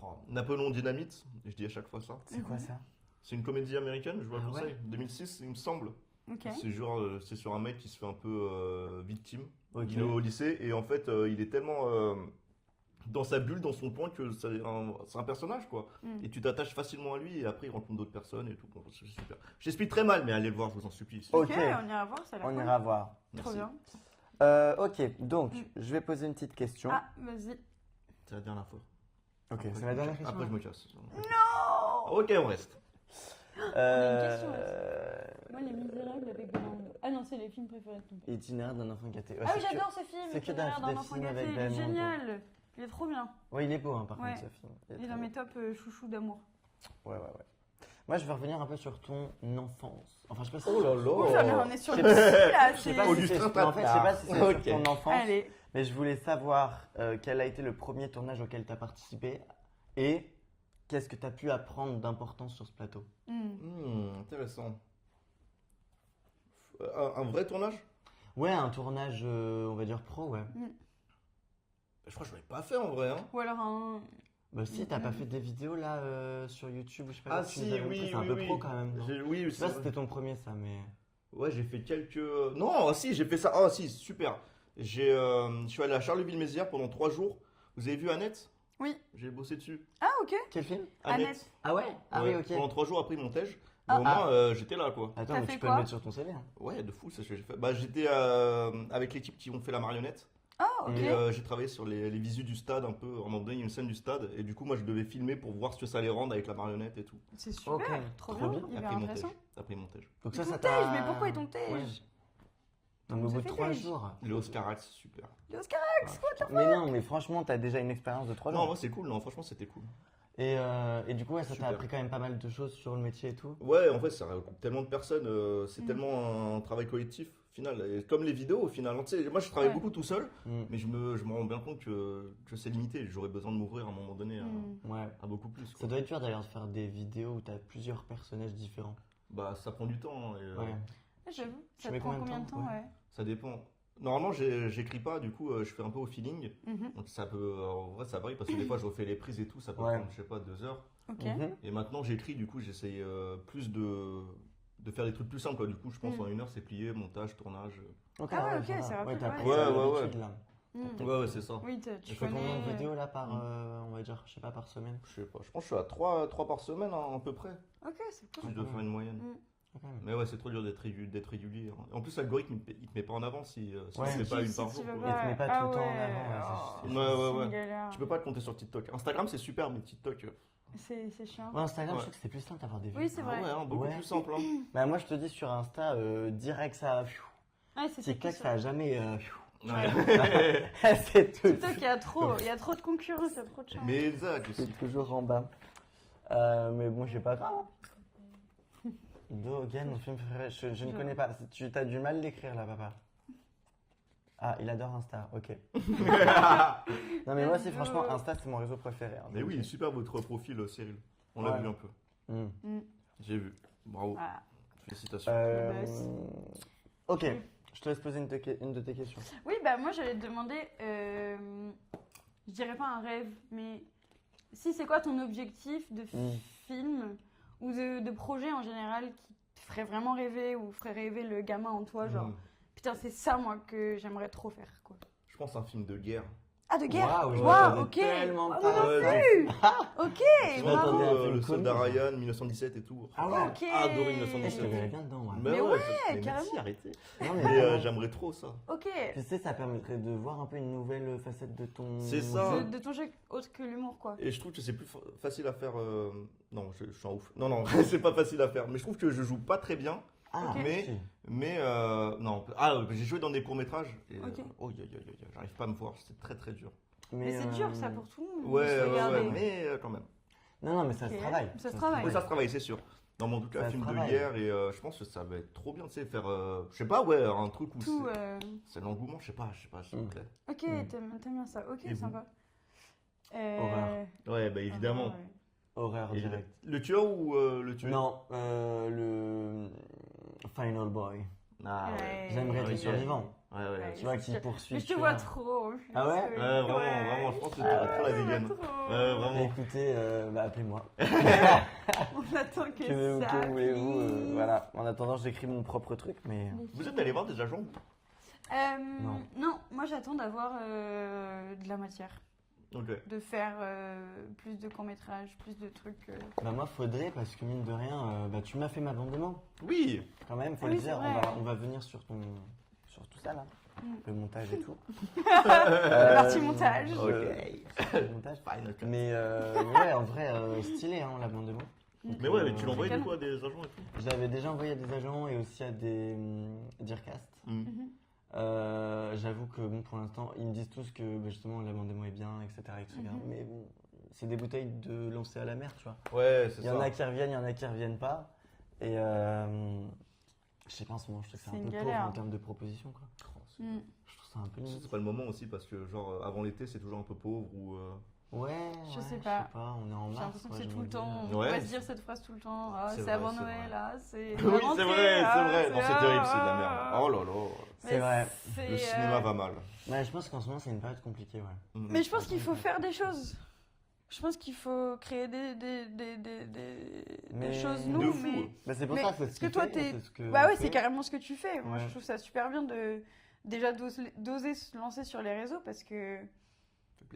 Oh, Napoléon Dynamite, je dis à chaque fois ça. C'est quoi ça? C'est une comédie américaine, je vous la Ah conseille. ouais 2006, il me semble. Ok. C'est genre, c'est sur un mec qui se fait un peu victime. Ok. Il est au lycée et en fait, il est tellement dans sa bulle, dans son coin, que c'est un personnage, quoi. Mm. Et tu t'attaches facilement à lui et après, il rencontre d'autres personnes et tout. Bon, c'est super. J'explique très mal, mais allez le voir, je vous en supplie. Ok. Ok, on ira voir, ça a l'air On cool. ira voir. Trop Merci. bien. Ok, donc, Mm. je vais poser une petite question. Ah, vas-y. C'est la dernière fois. ok, Après, c'est je la me dernière casse. question. Après, je me casse. Non. Ok, on reste. Euh, une question, Moi, Les Misérables avec Belmondo. Ah non, c'est les films préférés de ton père. Itinéraire d'un enfant gâté. Ouais, Ah oui, c'est que- j'adore ce film. c'est que Itinéraire des d'un enfant films gâté. avec Il est Belmondo. génial. Il est trop bien. Ouais, il est beau, hein, par Ouais. contre, ce film. Il est dans mes top chouchous d'amour. Ouais. Moi, je vais revenir un peu sur ton enfance. Enfin, je sais pas si. Oh là Ouf, là. mais on est sur Je le sais psy, là. Je sais pas Oh, si du c'est train en fait, je sais pas si c'est Ok. sur ton enfance, Allez. mais je voulais savoir quel a été le premier tournage auquel tu as participé et qu'est-ce que tu as pu apprendre d'important sur ce plateau. Intéressant. Un vrai tournage? Ouais, un tournage, on va dire pro, ouais. Je crois que je l'ai pas fait en vrai. Hein. Ou alors un. Bah si, t'as pas fait des vidéos là sur YouTube ou je sais pas Ah quoi, tu si, nous avais montré, oui, c'est un oui, peu oui. pro quand même. Non Oui, Je sais pas c'est si c'était ton premier ça, mais. Ouais, j'ai fait quelques. Non, si, j'ai fait ça. Ah, si, super. Je suis allé à Charleville-Mézières pendant 3 jours. Vous avez vu Annette? Oui. J'ai bossé dessus. Ah, ok. Quel film? Annette. Ah ouais? Ah Ouais, oui, ok. Pendant 3 jours après Montège. Ah. Mais au moins, j'étais là, quoi. Attends, T'as mais fait tu peux quoi le mettre sur ton CV. Hein. Ouais, de fou, c'est ce que j'ai fait. Bah, j'étais avec l'équipe qui ont fait la marionnette. Ah, ok. Et j'ai travaillé sur les visus du stade un peu. À un moment donné, il y a une scène du stade. Et du coup, moi, je devais filmer pour voir ce que ça allait rendre avec la marionnette et tout. C'est super. Ok, Trop trop bien. bien. Il est Après Montège. intéressant. Après Montège. Donc Ils ça t'ont t'a. tège, mais pourquoi ils t'ont tège? Ouais. Non, mais au Ça bout de fait 3 tège. jours. Le Oscarax, super. Les Oscars. Mais non, mais franchement, t'as déjà une expérience de 3 Non, jours. moi, c'est cool. Non, franchement, c'était cool. Et du coup, ouais, ça t'a Super. appris quand même pas mal de choses sur le métier et tout. Ouais, en fait, ça regroupe tellement de personnes, c'est Mm. tellement un travail collectif, au final. Et comme les vidéos, au final. Tu sais, moi, je travaille Ouais. beaucoup tout seul, Mm. mais je me rends bien compte que c'est limité. J'aurais besoin de m'ouvrir à un moment donné Ouais. à beaucoup plus. Ça Quoi. doit être dur d'ailleurs de faire des vidéos où t'as plusieurs personnages différents. Bah, ça prend du temps. Hein, et, Ouais. J'avoue. Tu Ça te mets prend combien combien de de temps, temps, ouais. ouais. Ça dépend. Normalement, j'écris pas, du coup, je fais un peu au feeling. Mhm. Donc, ça peut. En vrai, ça varie parce que des fois, je refais les prises et tout, ça peut Ouais. prendre, je sais pas, 2 heures. Ok. Mhm. Et maintenant, j'écris, du coup, j'essaye plus de faire des trucs plus simples. Quoi. Du coup, je pense Mm. en 1 heure, c'est plié, montage, tournage. Ok, Ah ouais, ok, ça va. c'est rapide, Ouais, t'as ouais. pris Ouais, ça ouais, ouais. d'habitude, là. Mm. Ouais, c'est ça. Oui, tu Tu fais combien de connais. vidéos là par, Mm. on va dire, je sais pas, par semaine? Je sais pas, je pense que je suis à 3 par semaine, hein, à peu près. Ok, c'est Si cool. je dois faire une moyenne. Mm. Ok. Mais ouais, c'est trop dur d'être régulier. Hein. En plus, l'algorithme, il te met pas en avant si Ouais. tu fais pas Si une tu- par si jour. tu veux quoi. Et tu mets pas Ah tout le temps en ouais, avant, ouais, oh, c'est Ouais, chiant. ouais, c'est ouais. une galère. Tu peux pas te compter sur TikTok. Instagram, c'est super, mais TikTok. C'est chiant. Ouais, Instagram, Ouais. je trouve que c'est plus simple d'avoir des vues. Oui, c'est vrai. ouais, hein, beaucoup Ouais. plus simple. Hein. Bah, moi, je te dis sur Insta, direct ça. Ouais, c'est TikTok, ça. ça a jamais. Ouais. C'est tout. TikTok, il y a trop de concurrence, il y a trop de chance. Mais Zach, C'est toujours en bas. Mais bon, c'est pas grave. Dogen, mon film préféré, je ne connais pas. Tu as du mal l'écrire là, papa. Ah, il adore Insta, ok. Non, mais moi aussi, franchement, Insta, c'est mon réseau préféré. Hein, Mais donc, oui, super votre profil, Cyril. On l'a Ouais. vu un peu. hmm. J'ai vu. Bravo. Voilà. Félicitations. boss. Ok, je te laisse poser une de tes questions. Oui, bah moi j'allais te demander, je dirais pas un rêve, mais si c'est quoi ton objectif de Mm. film ou de projet en général ferait vraiment rêver ou ferait rêver le gamin en toi, genre putain, c'est ça moi que j'aimerais trop faire quoi. Je pense à un film de guerre. Ah, de guerre. Waouh, je Waouh, m'attendais ok. tellement Ah, pas moi à non ça. plus. Ok, Tu m'attendais bravo. à un film le soldat connu. Ryan, 1917 et tout. Ah ouais. Ok. Adoré Je te 1917. verrais bien dedans, moi. Mais ouais, mais carrément. merci, arrêtez. Non, Mais vraiment. j'aimerais trop ça. Ok. Tu sais, ça permettrait de voir un peu une nouvelle facette de ton. C'est ça. De ton jeu autre que l'humour quoi. Et je trouve que c'est plus facile à faire. Non, je suis en ouf. Non, non, c'est pas facile à faire. Mais je trouve que je joue pas très bien. Ah, Ok. Mais- si. Mais non. Ah, j'ai joué dans des courts-métrages. Et, Ok. oh, j'arrive pas à me voir. C'est très très dur. Mais c'est dur ça euh, pour tout le monde. Ouais, de se ouais, regarder. ouais. Mais quand même. Non, non, mais ça se Ok. travaille. Ça se travaille. Oui, ça se travaille, c'est sûr. Non, mais en tout cas, Ça se film de travaille. guerre. Et je pense que ça va être trop bien, tu sais, faire. Je sais pas, ouais, un truc où Tout. c'est l'engouement, je sais pas, s'il vous plaît. Ok, Mm. t'aimes bien ça. Ok, Et vous sympa. Horreur. Ouais, bah évidemment. Ah, ouais. Horreur Et direct. le tueur ou le tueur? Non, le Final Boy. Ah, Ouais. J'aimerais être Ok. survivant. Ouais, ouais. Ouais. Tu vois, qui Mais poursuit. je te vois trop. en plus. Ah ouais Ouais, vraiment, je pense que tu aurais trop la je te vois dégaine. trop. Ouais, vraiment. Écoutez, appelez-moi. On attend que Que ça. voulez-vous arrive. Voilà. En attendant, j'écris mon propre truc, mais. Vous êtes allé voir des agents? Non, moi j'attends d'avoir de la matière, Ok. de faire plus de courts-métrages, plus de trucs. Bah, moi, faudrait, parce que mine de rien, bah, tu m'as fait ma bande-de-main. Oui! Quand même, faut Ah le oui, c'est dire. vrai. On va venir sur tout ça, là. Mm. Le montage et tout. La partie montage. Ok. Le montage. Fine, ok. Mais ouais, en vrai, stylé, hein, la bande-de-main. Mais ouais, mais tu l'envoies c'est du coup à des agents et tout? Je l'avais déjà envoyé à des agents et aussi à des Dearcast. Mhm. J'avoue que bon, pour l'instant, ils me disent tous que bah, justement la bande démo est bien, etc. Mhm. Mais bon, c'est des bouteilles de lancer à la mer, tu vois. Ouais, c'est Il y en ça. a qui reviennent, il y en a qui reviennent pas. Et je sais pas, en ce moment, je trouve que c'est C'est un une peu galère. pauvre en termes de propositions, quoi. Mm. Je trouve ça un peu limite. C'est pas le moment aussi parce que, genre, avant l'été, c'est toujours un peu pauvre ou. Ouais, Je ouais, sais pas. on est en J'ai mars. l'impression que quoi, c'est je tout me le dis, temps. On Ouais. pourrait se dire cette phrase tout le temps. Ah, C'est c'est vrai, avant c'est Noël, vrai. là, c'est. Oui, la c'est rentrée, vrai, ah, c'est vrai. Non, c'est terrible, c'est de la ah. merde. Oh là là. C'est Mais vrai. c'est, Le cinéma va mal. Ouais, je pense qu'en ce moment, c'est une période compliquée, ouais. Mais je pense qu'il faut faire des choses. Je pense qu'il faut créer des choses, nous. De fou. Mais... Bah, c'est pour Mais ça que c'est est-ce ce que qu'il toi, fait, t'es- c'est ce que Bah on ouais, fait. c'est carrément ce que tu fais. Moi, Ouais. je trouve ça super bien de déjà d'oser se lancer sur les réseaux parce que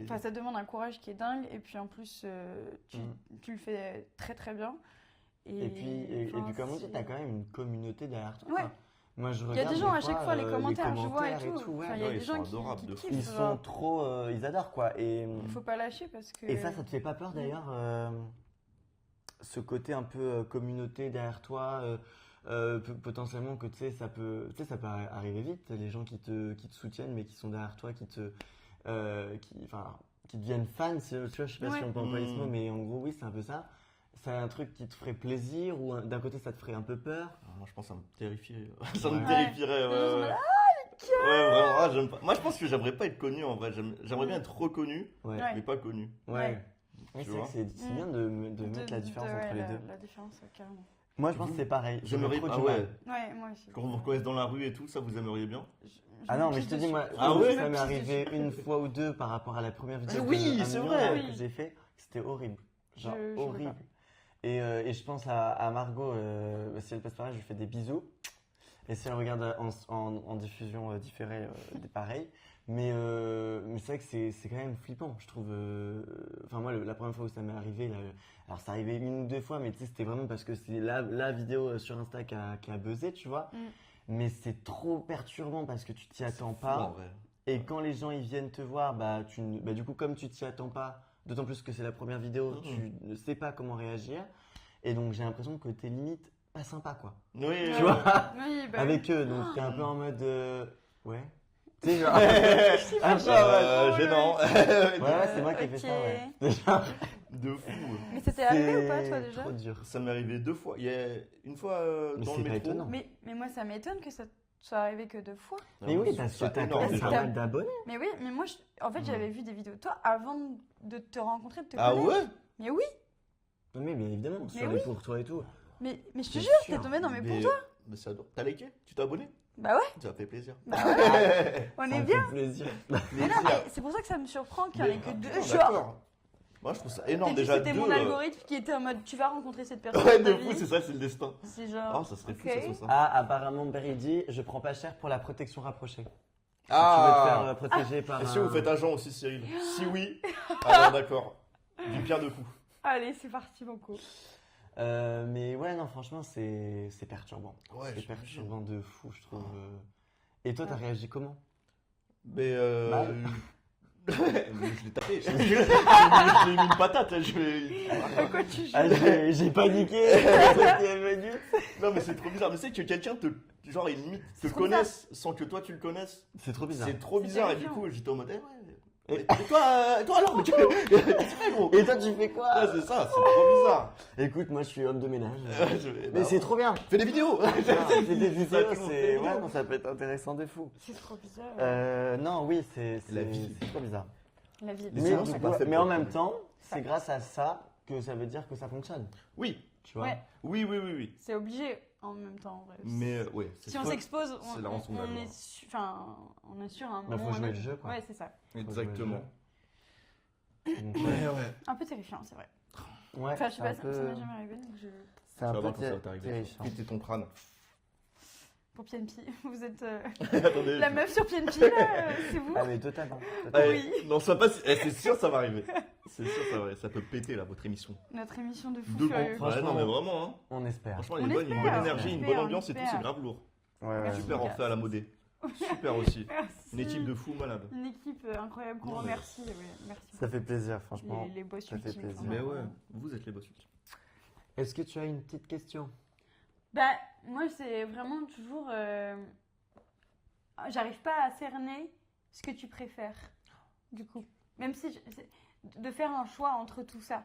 enfin, ça demande un courage qui est dingue. Et puis en plus, tu le fais très très bien. Et puis, enfin, comme on dit, c'est- t'as quand même une communauté derrière toi. Ouais. quoi. Moi, je Il y a regarde des gens à chaque fois les les commentaires, je vois et tout. ouais. Enfin, il y a Ouais, des ils gens sont qui adorables de fou. Ils kiffent. sont genre. trop, ils adorent quoi. Il faut pas lâcher parce que. Et ça te fait pas peur d'ailleurs, ce côté un peu Mm. communauté derrière toi, potentiellement que tu sais, ça peut arriver vite, les gens qui te soutiennent mais qui sont derrière toi, qui deviennent fans, tu vois, je sais pas si Ouais. on peut employer ce mot, Mm. mais en gros oui c'est un peu ça. C'est un truc qui te ferait plaisir ou d'un côté ça te ferait un peu peur. Ah, moi, je pense que ça me terrifierait. Ça me Ouais. terrifierait, Les gens sont ouais. là, Ouais, vraiment, ah, j'aime pas. Moi, je pense que j'aimerais pas être connu en vrai. J'aimerais bien être reconnu, Ouais. Ouais. mais pas connu. Ouais. Oui, Tu c'est vrai vois. que c'est bien de mettre la différence entre les deux. La différence, carrément. Moi je pense que c'est pareil. J'aimerais. J'aurais Ah trop du mal. ouais. Ouais, moi aussi. Quand on vous reconnaisse dans la rue et tout, ça vous aimeriez bien? Ah non, mais je te dis, moi, Ah ouais ça m'est arrivé une fois ou deux par rapport à la première vidéo Oui, que- c'est un vrai. million que j'ai fait. C'était horrible. Genre Je veux horrible. pas. Et je pense à Margot, si elle passe par là, je lui fais des bisous. Et si elle regarde en diffusion différée, pareil. Mais c'est vrai que c'est quand même flippant, je trouve. Enfin, moi, la première fois où ça m'est arrivé, là, alors ça arrivait une ou deux fois, mais tu sais, c'était vraiment parce que c'est la vidéo sur Insta qui a buzzé, tu vois. Mm. Mais c'est trop perturbant parce que tu t'y attends En pas. vrai. Et quand les gens ils viennent te voir, du coup, comme tu t'y attends pas, d'autant plus que c'est la première vidéo, Mhm. tu ne sais pas comment réagir. Et donc, j'ai l'impression que t'es limite pas sympa, quoi. Oui, Tu vois Oui, bah Avec eux, donc t'es un peu en mode. Ouais. Tu sais, genre. oui. un peu en mode. Gênant. Ouais, c'est moi qui ai fait Ok. ça, ouais. Déjà. De fou. Mais c'était arrivé ou pas, toi, C'est déjà trop dur. Ça m'est arrivé deux fois. Il y a une fois Mais dans c'est le pas métro. étonnant. Mais moi, ça m'étonne que ça soit arrivé que 2 fois. Mais oui, parce que t'as quand énorme, même déjà. pas mal d'abonnés. Mais oui, mais moi, en fait, j'avais vu des vidos de toi avant de te rencontrer, de te Ah connaître. ouais? Mais oui, Non, mais bien évidemment, sur oui. les pour toi et tout. mais je te Bien jure, sûr. t'es tombé dans mes Mais- pour toi. Mais c'est adorable. T'as liké? Tu t'es abonné? Bah ouais, Ça fait plaisir. bah ouais, on Ça est me bien. fait plaisir. Mais non, mais c'est pour ça que ça me surprend qu'il y en ait que 2. Ah, Genre, d'accord. Moi, je trouve ça énorme. Peut-être que Déjà, c'était deux. mon algorithme qui était en mode tu vas rencontrer cette personne. Ouais, dans de ta fou, vie. c'est ça, c'est le destin. C'est genre. Ah, ça serait fou, ok. ça soit ça. Ah, apparemment, Berry dit je prends pas cher pour la protection rapprochée. Tu veux te Ah faire protéger par. Est-ce que un- vous faites agent aussi, Cyril? Si oui, alors d'accord. Du pierre de fou. Allez, c'est parti, Banco. Mais ouais, non, franchement, c'est perturbant. Ouais, C'est j'imagine. perturbant de fou, je trouve. Et toi, t'as réagi comment? Mais Mal. je l'ai tapé. Je lui ai mis une patate. Là, À quoi tu joues? Ah, j'ai paniqué. Le truc qui est venu. Non, mais c'est trop bizarre. Mais c'est que quelqu'un genre, limite, te C'est trop connaisse sans que toi tu le connaisses. C'est trop bizarre. C'est trop C'est bizarre. Et du terrifiant. coup, j'étais en mode, ouais. Et- Et toi alors, mais qu'est-ce que tu fais, gros? Et toi, tu fais quoi? Ouais, c'est ça, c'est trop bizarre. Écoute, moi, je suis homme de ménage. Bah, Mais c'est trop bien. Fais des vidéos. C'est des Ça, vidéos, tout le monde fait c'est des ouais, vidéos. non, ça peut être intéressant de fou. C'est trop bizarre. Non, oui, c'est La vie. c'est trop bizarre. La vie. Mais Mais, sinon, du c'est coup, pas fait mais pour en même ça. temps, c'est grâce à ça que ça veut dire que ça fonctionne. Oui, Tu vois? Ouais. oui. C'est obligé en même temps, en vrai. Mais ouais, Si on s'expose, c'est la rançon de la loi. on est sur un Bah, faut moment. jouer le jeu, quoi. Ouais, c'est ça. Exactement. Donc, Ouais. Un peu terrifiant, c'est vrai. ouais, Enfin, je sais c'est pas, un ça peu- m'est jamais arrivé, donc je. c'est un Tu vas peu voir quand ça va t'arriver. terrifiant. Péter ton crâne. Pour PNP, vous êtes Attendez. la meuf sur PNP, là, c'est vous? Ah, mais totalement. Allez, Oui. non, ça va pas. C'est sûr, ça va arriver. C'est sûr, ça va arriver. Ça peut péter là, votre émission. Notre émission de fou De furieux. Franchement, Ouais, non, mais vraiment, hein. On espère. Franchement, On une bonne espère, énergie, on une bonne espère, ambiance on et tout, espère. c'est grave lourd. Ouais, Super, on Merci. fait à la modée. Super aussi. Merci. Une équipe de fous malades. Une équipe incroyable qu'on Non, mais- remercie. Ouais, merci. Ça fait plaisir, franchement. Les boss ça fait ultimes, plaisir. vraiment. Mais ouais, vous êtes les boss ultimes. Est-ce que tu as une petite question? Bah, moi, c'est vraiment toujours. J'arrive pas à cerner ce que tu préfères, du coup. Même si. De faire un choix entre tout ça.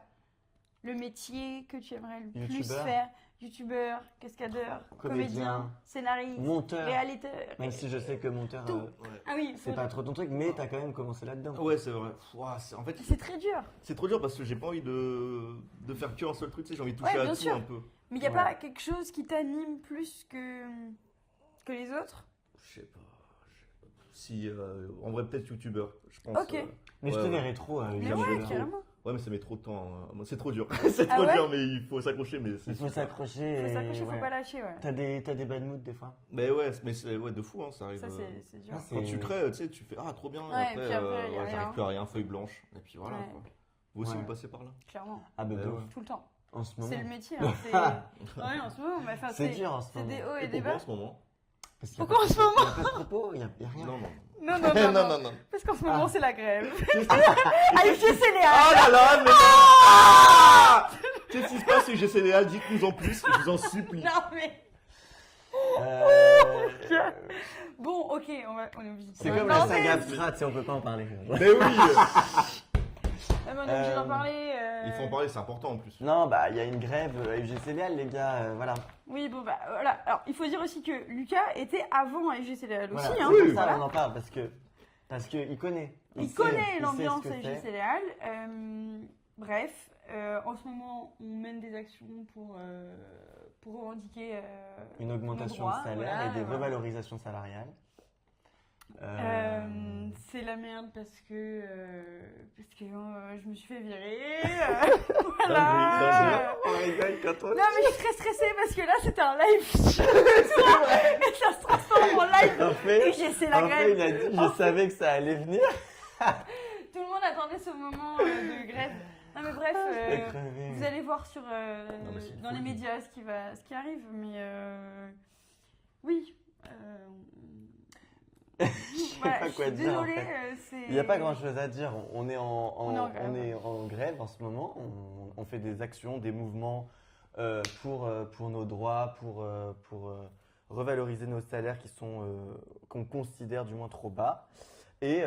Le métier que tu aimerais le plus Youtubeur. faire. Youtubeur, cascadeur, Comédien. comédien, scénariste, Monteur. réalisateur. Même si je sais que monteur, Tout. Ah oui, c'est pas trop ton truc, mais t'as quand même commencé là-dedans. Ouais, c'est vrai. Ouah, en fait, c'est très dur. c'est trop dur parce que j'ai pas envie de faire qu'un seul truc, tu sais, j'ai envie de toucher Ouais, à bien tout sûr. un peu. Mais il n'y a Ouais. pas quelque chose qui t'anime plus que les autres? Je sais pas. Si, en vrai, peut-être youtubeur, je pense. Ok. Mais je Ouais, te ouais. verrai trop. Mais Youtubeur. ouais, carrément. Ouais, mais ça met trop de temps. C'est trop dur. C'est Ah trop ouais dur, mais il faut s'accrocher. Mais c'est Il faut super. s'accrocher. Faut et s'accrocher, faut ouais. pas lâcher, ouais. T'as des bad moods des fois? Mais ouais, mais c'est ouais, de fou, hein, ça arrive. Ça, c'est dur. Ah, c'est- Quand tu crées, tu sais, tu fais ah trop bien. Ouais, et puis après, y a ouais, j'arrive rien. plus à rien, feuille blanche. Et puis voilà. Ouais. Quoi. Vous aussi, Ouais. vous passez par là. Clairement. Ah, bah, Ouais, de ouais. ouf. Tout le temps. En ce moment. C'est le métier. Hein. Ouais, en ce moment, mais enfin, C'est dur en ce C'est moment. des hauts et Et des pourquoi bas. en ce moment? Parce qu'il y a Pourquoi pas en de ce moment propos, il y a pas de propos, il y a rien. Non, non. Non, non, non, non. non. Parce qu'en ce moment, Ah. c'est la grève. Allez, c'est Léa. Ah là là, mais ah qu'est-ce qui se passe chez GCDA? Dites-nous en plus, je vous en supplie. Non, mais. Euh, Bon, ok, on est obligé de C'est parler. comme Non, la mais- saga Abstrat, tu sais, on peut pas en parler. Mais oui, Ah, mais on est obligé d'en parler. il faut en parler, c'est important en plus. Non, bah, il y a une grève à UGC Léal, les gars, voilà. Oui, bon, bah voilà. Alors, il faut dire aussi que Lucas était avant à UGC Voilà, aussi. c'est Hein, pour ça voilà. on en parle, parce que il connaît. Il sait- connaît il sait l'ambiance ce que à c'est. UGC Léal. Bref, en ce moment, on mène des actions pour revendiquer. Une augmentation nos droits, de salaire voilà, et des voilà. revalorisations salariales. C'est la merde parce que je me suis fait virer. Dinguerie, Voilà. On rigole quand on... Non mais je suis très stressée parce que là c'était un live et ça se transforme en live En et fait, j'ai la en fait, il a grève. dit, je savais que ça allait venir. Tout le monde attendait ce moment de grève. Non mais bref, J'étais crevé. vous allez voir sur mais c'est dans fou. les médias ce qui arrive, mais oui. Voilà, pas je quoi suis dire, en désolée, fait. c'est. Il n'y a pas grand chose à dire. On est On est en grève. on est en grève en ce moment. On fait des actions, des mouvements pour nos droits, pour revaloriser nos salaires qu'on considère du moins trop bas. Et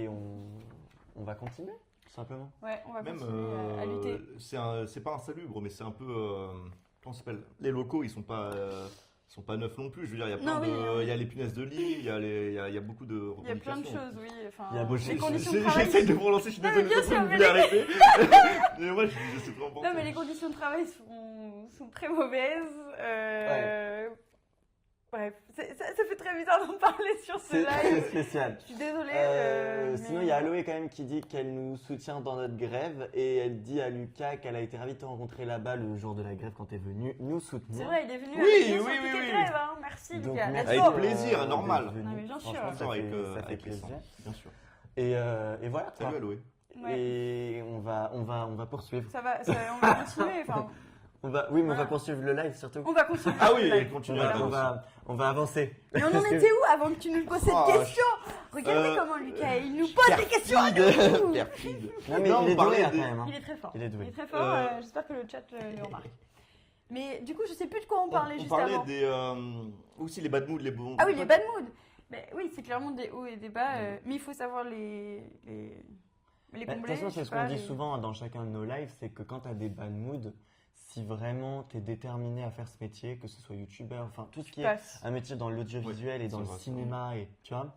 on va continuer, tout simplement. Ouais, on va Même, continuer à lutter. c'est pas insalubre, mais c'est un peu. Comment ça s'appelle? Les locaux, ils sont pas neufs non plus. Je veux dire, il y a plein Non, oui, de. oui. Il y a les punaises de lit, il y a beaucoup de. Il y a plein de revendications. choses, oui. Enfin, Il y a beaucoup- les conditions de travail. J'essaie de vous relancer, je suis Non, mais désolé, bien je sûr, vous mais voulez arrêter. Mais moi, c'est trop important. Non, mais les conditions de travail sont très mauvaises. Bref, ça fait très bizarre d'en parler sur ce C'est live. spécial. Je suis désolée. Sinon, il y a Aloé quand même qui dit qu'elle nous soutient dans notre grève et elle dit à Lucas qu'elle a été ravie de te rencontrer là-bas le jour de la grève quand t'es venu nous soutenir. C'est vrai, il est venu Oui, avec nous oui, sur oui, Ticket oui. Grève, hein. Merci Donc, Lucas. merci, Avec Let's go. plaisir, normal. d'être venu. Non, mais bien sûr. Franchement, ça Avec, fait, ça fait avec plaisir. plaisir. Bien sûr. Et voilà. quoi. Salut Aloé. Ouais. Et on va poursuivre. On va continuer. Enfin, Oui, mais on Voilà. va poursuivre le live surtout. on va continuer. Ah oui, Live. et continue à On va avancer. Mais on en était où avant que tu nous poses cette Oh, question? Regardez comment Lucas, il nous pose des questions à nous. Perfide. Non, mais Non, il est on parlait doué hein, des- quand même. hein. Il est très fort. Il est doué. Il est très fort. J'espère que le chat le remarque. Mais du coup, je sais plus de quoi on parlait On juste parlait avant. des aussi les bad moods, les bons. Ah oui, les bad moods. Mais oui, c'est clairement des hauts et des bas. Mais il faut savoir les Mais de combler. toute façon, je c'est sais ce qu'on pas, dit les- souvent dans chacun de nos lives, c'est que quand tu as des bad moods, si vraiment tu es déterminé à faire ce métier, que ce soit youtubeur, enfin tout ce qui est passe. un métier dans l'audiovisuel et dans c'est le vrai, cinéma, et tu vois,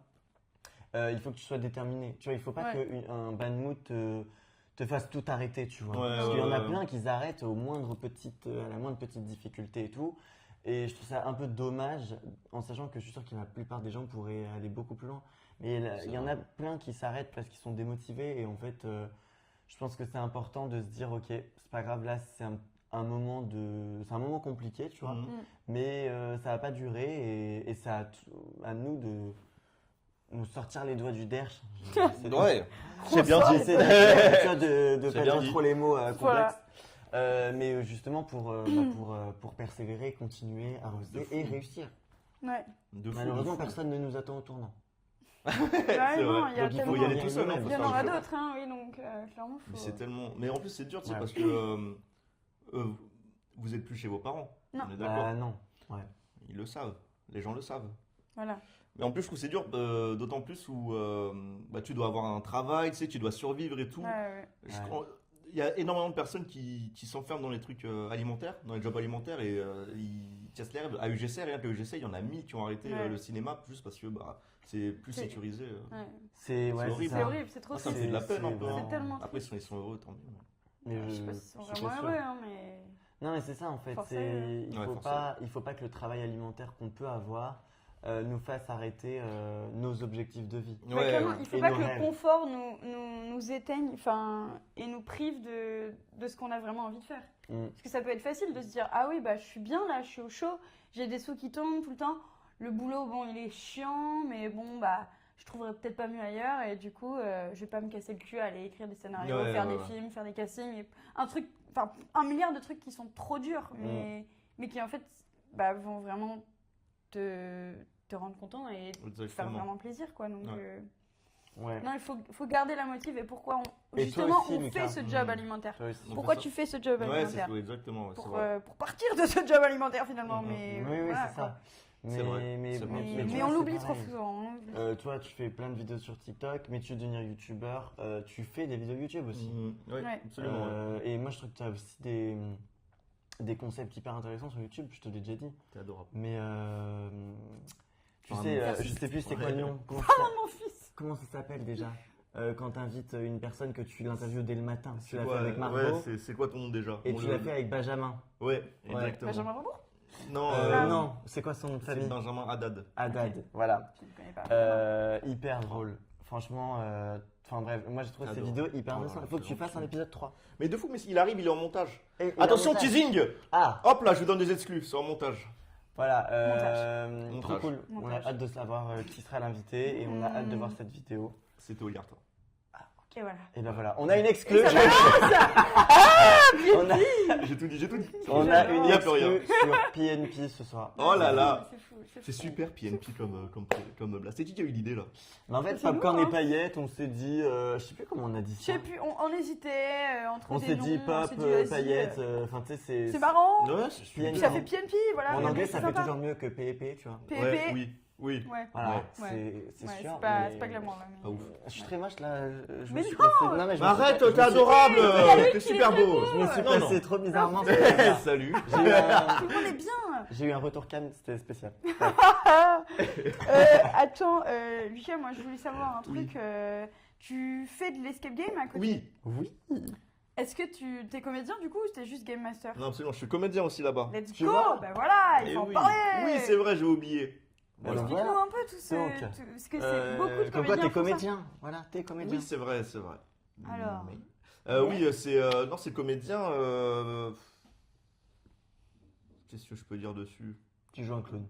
il faut que tu sois déterminé. Tu vois, il faut pas Ouais. qu'un bad mood te fasse tout arrêter, tu vois. Ouais, Parce qu'il y en a ouais. plein qui s'arrêtent à la moindre petite difficulté et tout. Et je trouve ça un peu dommage, en sachant que je suis sûr que la plupart des gens pourraient aller beaucoup plus loin. Mais il y en a plein qui s'arrêtent parce qu'ils sont démotivés. Et en fait, je pense que c'est important de se dire, ok, c'est pas grave, là, c'est un moment compliqué, tu vois. Mhm. Mais ça va pas durer et c'est à nous de nous sortir les doigts du derche. Ouais, c'est bien dit. J'essaie de C'est pas bien dire dit. trop les mots complexes. Voilà. Mais justement pour persévérer, continuer à De rester fou. et réussir. Ouais. De fou, Malheureusement, de fou. personne ne nous attend au tournant. Ouais, C'est non, vrai. il y a Donc, il faut tellement. y aller bien tout seul, nous-mêmes. hein, faut Il y en faire aura le jeu. d'autres, hein, oui, donc clairement, faut. Mais c'est tellement. Mais en plus, c'est dur, tu sais, Ouais. parce que vous êtes plus chez vos parents. Non. On est d'accord. Non. Ils le savent. Les gens le savent. Voilà. Mais en plus, je trouve que c'est dur, d'autant plus où tu dois avoir un travail, tu sais, tu dois survivre et tout. Ouais. Il y a énormément de personnes qui s'enferment dans les trucs alimentaires, dans les jobs alimentaires, et ils cassent les rêves. À UGC, rien qu'à UGC, il y en a 1000 qui ont arrêté Ouais. le cinéma juste parce que c'est plus C'est- sécurisé. Ouais. C'est horrible. ça. C'est horrible, c'est trop Ça me triste. fait de la peine un peu. c'est hein. tellement Après, triste. ils sont heureux, tant mieux. Mais Je sais pas s'ils sont je suis vraiment pas sûr. heureux, hein, mais. Non, mais c'est ça en fait. Forcé, Il Ouais, faut forcé. il faut pas que le travail alimentaire qu'on peut avoir nous fasse arrêter nos objectifs de vie. Bah, clairement, il faut Et pas nos que le rêves. confort nous éteigne et nous prive de ce qu'on a vraiment envie de faire. Mm. Parce que ça peut être facile de se dire ah oui, bah, je suis bien là, je suis au chaud, j'ai des sous qui tombent tout le temps. Le boulot, bon, il est chiant, mais bon, bah, je trouverais peut-être pas mieux ailleurs. Et du coup, je vais pas me casser le cul à aller écrire des scénarios, Ouais, faire ouais, des ouais. films, faire des castings. Un milliard de trucs qui sont trop durs, mais qui en fait bah, vont vraiment te rendre content et te faire Exactement. vraiment plaisir, quoi. Donc, Ouais. Ouais. non, il faut garder la motive et pourquoi Et justement toi aussi, on Lucas. fait ce job alimentaire. Toi aussi. Donc, Pourquoi ça- tu fais ce job Ouais, c'est alimentaire ça, exactement. Ouais, c'est pour, vrai. pour partir de ce job alimentaire finalement, Mhm. mais Oui, voilà, c'est quoi. ça. C'est vrai, c'est vrai. Mais, tu mais vois, on c'est l'oublie trop pareil. souvent. on l'oublie. Toi, tu fais plein de vidéos sur TikTok, mais tu veux devenir youtubeur, tu fais des vidéos YouTube aussi. Mhm. Ouais, Ouais. absolument. ouais. Et moi, je trouve que tu as aussi des concepts hyper intéressants sur YouTube, je te l'ai déjà dit. T'es adorable. Mais tu Ah, sais, merci. je sais plus c'est quoi Ouais. le nom. Mon fils. Comment ça s'appelle déjà quand tu invites une personne que tu l'interviews dès le matin. Tu C'est l'as fait quoi, avec Margot ouais, c'est quoi ton nom déjà et On tu le- l'as fait avec Benjamin. Ouais, exactement. Benjamin Rambourg Non, Non, c'est quoi son nom de c'est famille Benjamin Haddad. Haddad, voilà. Je ne connais pas. Hyper drôle. Franchement, enfin bref, moi j'ai trouvé ces Adorable. vidéos hyper Oh, intéressantes. Il faut que tu c'est fasses un gentil. épisode 3. Mais de fou, mais il arrive, il est en montage. Et il Attention, a un montage. teasing. Ah, Hop là, je vous donne des exclus, c'est en montage. voilà. Montage. Trop cool. On a Montage. hâte de savoir qui sera l'invité et on a hâte de voir cette vidéo. C'était au Yarta. Ok, voilà. Et ben voilà, on a une exclue. Et ça on a, J'ai tout dit, j'ai tout dit. on a une Il n'y a plus rien. exclue sur PNP ce soir. Oh là là. C'est fou, C'est fou. super PNP comme blast. C'est qui a eu l'idée là? Mais en fait, C'est Popcorn lourd, et hein. paillettes, on s'est dit, je sais plus comment on a dit Je ça. sais plus, on hésitait entre On des s'est noms, dit on pop, s'est dit, vas-y, paillettes, enfin tu sais, C'est marrant. Ouais, c'est super. PNP. Ça fait PNP, voilà. En mais anglais, c'est ça fait sympa. toujours mieux que PEP, tu vois. PEP. Ouais, oui, oui. Ouais. Voilà, Ouais. c'est Ouais, sûr. c'est pas glamour là. Mais... Pas ouf. Je suis très moche là. Je Mais me suis non placé- mais je me Mais suis arrête, pas- je t'es me suis- adorable. Yannick, T'es il super est très beau. beau. Je me suis Non, placé non. trop bizarrement. Salut. J'ai eu un- Tout le monde est bien. J'ai eu un retour cam, c'était spécial. Attends, Lucas, moi je voulais savoir un Oui. truc. Tu fais de l'escape game à côté? Oui. Oui. Est-ce que t'es comédien du coup ou t'es juste game master? Non, absolument, je suis comédien aussi là-bas. Let's Tu go! vois Bah voilà, il Eh faut en oui. parler! Oui, c'est vrai, j'ai oublié. Alors, Explique-nous voilà. un peu tout ce. Donc, parce que c'est beaucoup de Comme quoi, comédiens. t'es font ça. comédien. Voilà, t'es comédien. Oui, c'est vrai, c'est vrai. Alors. Mais- Ouais. Oui, non, c'est comédien. Qu'est-ce que je peux dire dessus? Tu joues un clown.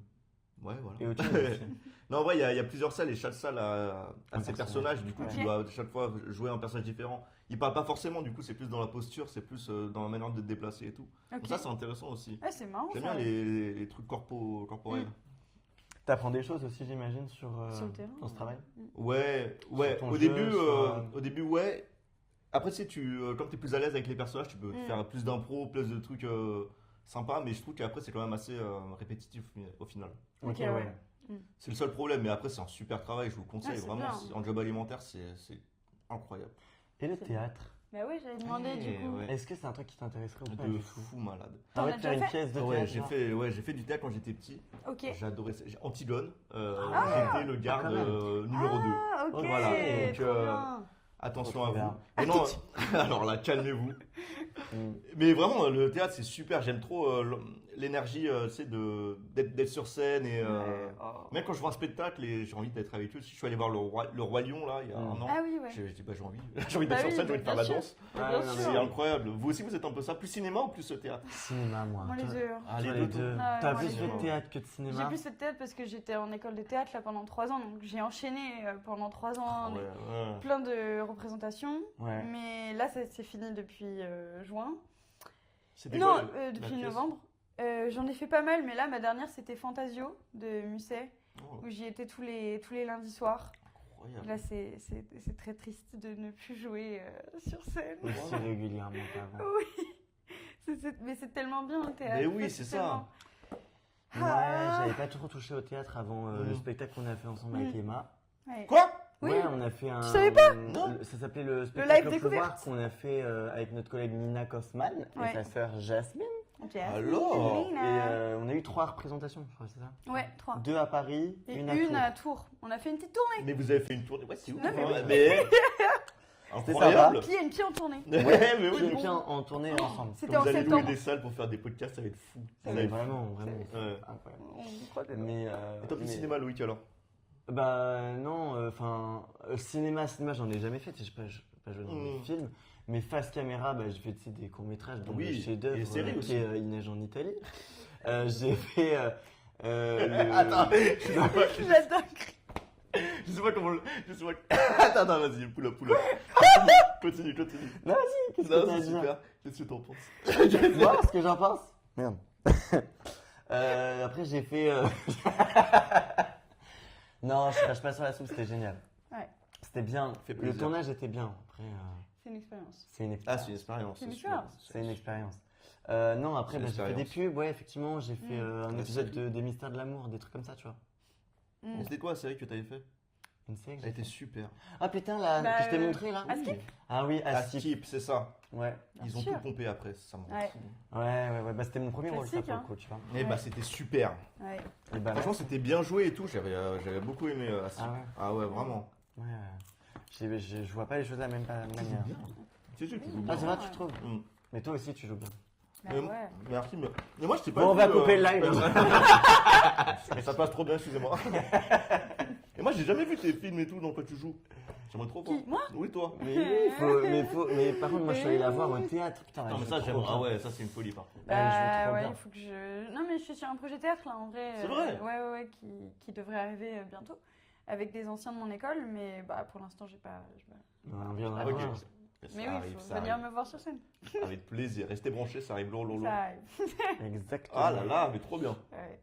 Ouais, voilà. Et au team aussi. Non, en vrai, il y a plusieurs salles et chaque salle a Un ses personnage. personnages. Du coup, Ok. tu dois chaque fois jouer un personnage différent. Il parle pas forcément, du coup, c'est plus dans la posture, c'est plus dans la manière de te déplacer et tout. Ok. Donc ça, c'est intéressant aussi. Ouais, c'est marrant. J'aime ça. bien les trucs corporels. T'apprends des choses aussi, j'imagine, Sur le terrain. dans ce travail. Ouais, ton au jeu, début, sur, au début, ouais. Après, tu sais, comme tu es plus à l'aise avec les personnages, tu peux Mm. faire plus d'impro, plus de trucs sympas, mais je trouve qu'après, c'est quand même assez répétitif au final. Ok, ouais. C'est le seul problème, mais après, c'est un super travail, je vous le conseille. Ah, c'est vraiment, bien. en job alimentaire, c'est incroyable. Et le C'est théâtre. Bah oui, j'avais demandé du Eh, coup. ouais. Est-ce que c'est un truc qui t'intéresserait ou pas De du tout fou malade. T'en T'as as envie de faire déjà une pièce de Ouais, théâtre genre j'ai fait du théâtre quand j'étais petit. Ok. J'adorais ça. Antigone, Ah, j'étais le garde quand même. numéro 2. Ah, ok. Voilà, donc, trop bien. Attention à Trop vous. bien. Mais non, alors là, calmez-vous. Mm. Mais vraiment, le théâtre, c'est super. J'aime trop l'énergie, tu sais, d'être sur scène. Et, Ouais. même quand je vois un spectacle et j'ai envie d'être avec eux. Si je suis allé voir le Roi Lion, là, il y a un an, Ah oui, ouais. j'ai dit, bah, j'ai envie. J'ai envie Bah d'être sur oui, scène, j'ai envie de faire bien la sûr. danse. Ah, Bien non, sûr. C'est incroyable. Vous aussi, vous êtes un peu ça, plus cinéma ou plus théâtre? Cinéma, moi. Moi, les Toi- deux. Ah, toi, les les deux. deux. Ah, T'as moi, plus les fait deux. de théâtre que de J'ai cinéma plus fait de théâtre parce que j'étais en école de théâtre là pendant 3 ans, donc j'ai enchaîné pendant 3 ans Ouais, ouais. plein de représentations. Ouais. Mais là, ça c'est fini depuis juin. C'était Non, quoi, la depuis pièce? novembre. J'en ai fait pas mal, mais là, ma dernière c'était Fantasio de Musset, Oh, où j'y étais tous les lundis soirs. incroyable. Là, c'est très triste de ne plus jouer sur scène. Aussi régulièrement qu'avant. Oui, mais c'est tellement bien le théâtre. Mais oui, c'est ça. tellement- Ouais, Ah. j'avais pas trop touché au théâtre avant le Mhm. spectacle qu'on a fait ensemble avec Emma. Ouais. Quoi? Oui. Ouais, on a fait un. savais pas? Non. Ça s'appelait le live spectacle au découverte. pouvoir qu'on a fait avec notre collègue Nina Kosman Ouais. et sa sœur Jasmine. Ok. Alors Et on a eu 3 représentations, je crois, c'est ça? Ouais, 3. 2 à Paris, Et une une à à Tours. Tours. On a fait une petite tournée. Mais vous avez fait une tournée. Ouais, c'est ouf. Non, mais hein. oui. Mais. C'était Incroyable. Pied et pied en tournée. Ouais, mais oui, Pieds mais pieds en tournée ensemble. C'était Quand en vous allez louer septembre. des salles pour faire des podcasts, ça va être fou. Ça va C'est être fou. vraiment, vraiment Ouais. incroyable. On croit dedans. Mais, Et toi, plus mais- cinéma, Loïc, alors? Bah non, enfin, cinéma, j'en ai jamais fait, tu sais, j'ai pas joué dans des Mm. films, mais face caméra, bah, j'ai fait tu sais, des courts-métrages, dont Oui, le chef-d'œuvre et séries qui aussi. est Il neige en Italie. J'ai fait. Attends, je sais pas, J'adore. je sais pas comment le. Je sais pas. Attends, vas-y, pull up. Continue. Non, vas-y, qu'est-ce que Non, t'as à c'est dire? super. Qu'est-ce que t'en penses? Moi, ce que j'en pense? Merde. Après, j'ai fait. Non, je crache pas sur la soupe, c'était génial. Ouais. C'était bien. Fait Le plaisir. tournage était bien. Après, C'est une expérience. c'est une Ah, expérience. c'est une expérience. C'est une sûr. expérience. C'est une expérience. Non, après, C'est bah, j'ai fait des l'expérience. pubs, ouais, effectivement, j'ai fait un La épisode série. des Mystères de l'amour, des trucs comme ça, tu vois. Mm. C'était quoi la série que t'avais fait? Une série que Elle j'ai était fait. super. Ah putain, là, Bah, que je t'ai montré là Askip. Ah oui, Ah, Askip. Skip, c'est ça. Ouais, Bien Ils ont sûr. tout pompé après, ça me rend Ouais. fou. ouais, bah c'était mon premier rôle, ça Classique, pour le hein. coup, tu vois. Eh bah, Ouais. c'était super. Ouais. Et bah, Franchement, c'était bien joué et tout. J'avais beaucoup aimé Skip. Ah ouais. Ah ouais, vraiment. ouais. Je vois pas les choses de la même manière. C'est sûr que tu joues Ah, bien. c'est vrai, tu trouves Mm. Mais toi aussi, tu joues bien. Bah Mais- ouais. Merci, mais moi je t'ai pas Bon, on vu, va couper le live. Ça passe trop bien, excusez-moi. Et moi j'ai jamais vu tes films et tout dans quoi tu joues. J'aimerais trop voir. Qui Moi Oui, toi. Mais par contre, moi, je suis allé la voir au théâtre. Putain, Non, elle mais joue ça trop j'aimerais. bien. Ah ouais, ça c'est une folie par contre. Elle joue Bah trop ouais, bien. il faut que je. Non, mais je suis sur un projet théâtre là en vrai. C'est vrai Ouais, qui devrait arriver bientôt. Avec des anciens de mon école, mais bah pour l'instant j'ai pas. Ouais, on viendra Ok. voir. Mais Ça oui, arrive, il faut ça venir arrive. me voir sur scène. Avec plaisir. Restez branchés, ça arrive lourd. Ça arrive. Exactement. Ah là là, mais trop bien. Ouais.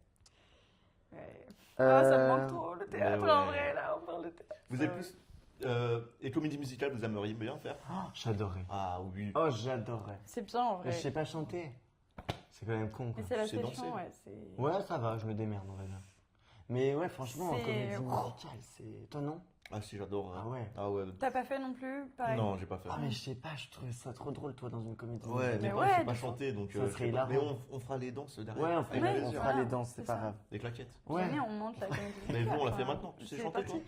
Ouais. Euh, Ah, ça me manque trop le théâtre ouais. en vrai là, on parle de théâtre. Vous êtes plus. Et comédie musicale, vous aimeriez bien faire? Oh, j'adorais. Ah oui. Oh, j'adorais. C'est bien en Mais vrai. je sais pas chanter. C'est quand même con, quoi. Mais c'est la Tu sais session, danser. ouais. C'est. Ouais, ça va, je me démerde, on va dire. Mais ouais, franchement, en C'est- comédie musicale, c'est. Toi, non? Ah si, j'adore. Ah ouais. Ah ouais. T'as pas fait non plus pareil. Non, j'ai pas fait. Ah, mais je sais pas, je trouvais ça trop drôle, toi, dans une comédie Ouais, musicale. mais Mais moi ouais, je sais pas des fois. chanter donc. Ça je serait sais pas. Mais hilarant. on fera les danses derrière. Ouais, Avec Ouais, plaisir. on fera voilà, les danses, c'est c'est pas ça. grave. Des claquettes. Ouais. Jamais on monte la comédie Mais bon, on l'a musicale, fait enfin, maintenant. Tu sais c'est chanter, parti. toi?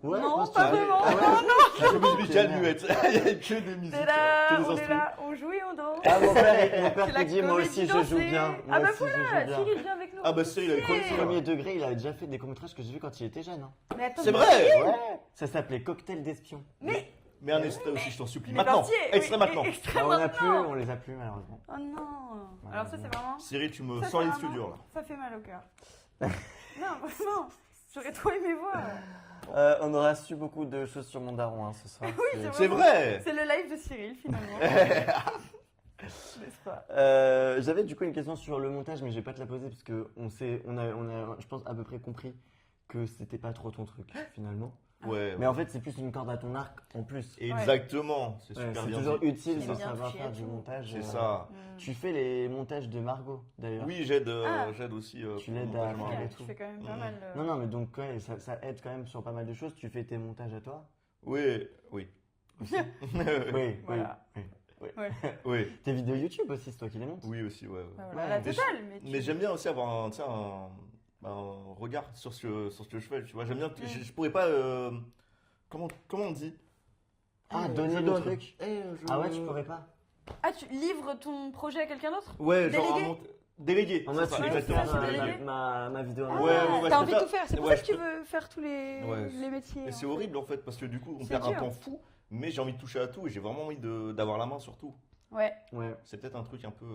Ouais, Non, pense que pas tu vas- vraiment. Ah ouais Non, La comédie musicale muette. Il y a que des musiques. T'es là, que des on est instrus. là, on joue et on danse. Ah, mon père C'est qui la dit moi comédie aussi je joue dansée. bien. Moi Ah bah aussi, je joue voilà, bien. Cyril vient avec nous. Ah bah Cyril, avec Yeah. Premier degré, il avait déjà fait des courts-métrages que j'ai vu quand il était jeune. Hein. Mais attends, C'est mais- vrai. Ouais. Ça s'appelait Cocktail d'espion. Mais Mais un extrait aussi, je t'en supplie. mais Maintenant. Partier, Extrait oui, maintenant. extrait Bah, maintenant. on les a plus malheureusement. Oh non. Alors ça c'est vraiment. Cyril, tu me Ça, sens c'est les vraiment- studios là. Ça fait mal au cœur. Non, vraiment. J'aurais trop aimé voir. On aura su beaucoup de choses sur mon daron hein, ce soir. C'est vrai. C'est le live de Cyril finalement. N'est-ce pas? J'avais du coup une question sur le montage, mais je vais pas te la poser parce que on a, je pense à peu près compris que c'était pas trop ton truc finalement. Ouais. Mais en fait, c'est plus une corde à ton arc en plus. Exactement. C'est Ouais, super c'est bien toujours dit. utile C'est de bien savoir touché à faire du tout. montage. C'est ça. Tu fais les montages de Margot d'ailleurs. Oui, j'aide Ah. j'aide aussi. Tu pour le l'aides montage à Margot. faire Ok, et tu tout. fais quand même pas Mhm. mal. Non, non, mais donc ouais, ça aide quand même sur pas mal de choses. Tu fais tes montages à toi Oui, oui. aussi. Oui, Voilà. oui, oui. Oui, Tes vidéos YouTube aussi, c'est toi qui les montes. oui aussi, ouais. Bah Ouais. voilà, la Ouais. totale. Mais, Mais j'aime bien aussi avoir un, tu sais, un regard sur ce que je fais, tu vois. J'aime bien, je pourrais pas, comment on dit? Ah, Je donner le donne. truc. Eh, Ah ouais, tu pourrais pas. Ah, tu livres ton projet à quelqu'un d'autre? Ouais, genre Délégué. délégué. En mode, c'est tu ça, peux exactement. faire c'est délégué. ma vidéo. Ah, à moi. ouais, t'as je envie de préfère- tout faire. C'est pour ouais, ça que je tu veux faire tous les métiers. Et c'est en fait. horrible en fait, parce que du coup, on C'est perd un dur. temps fou, mais j'ai envie de toucher à tout et j'ai vraiment envie d'avoir la main sur tout. Ouais. Ouais. C'est peut-être un truc un peu.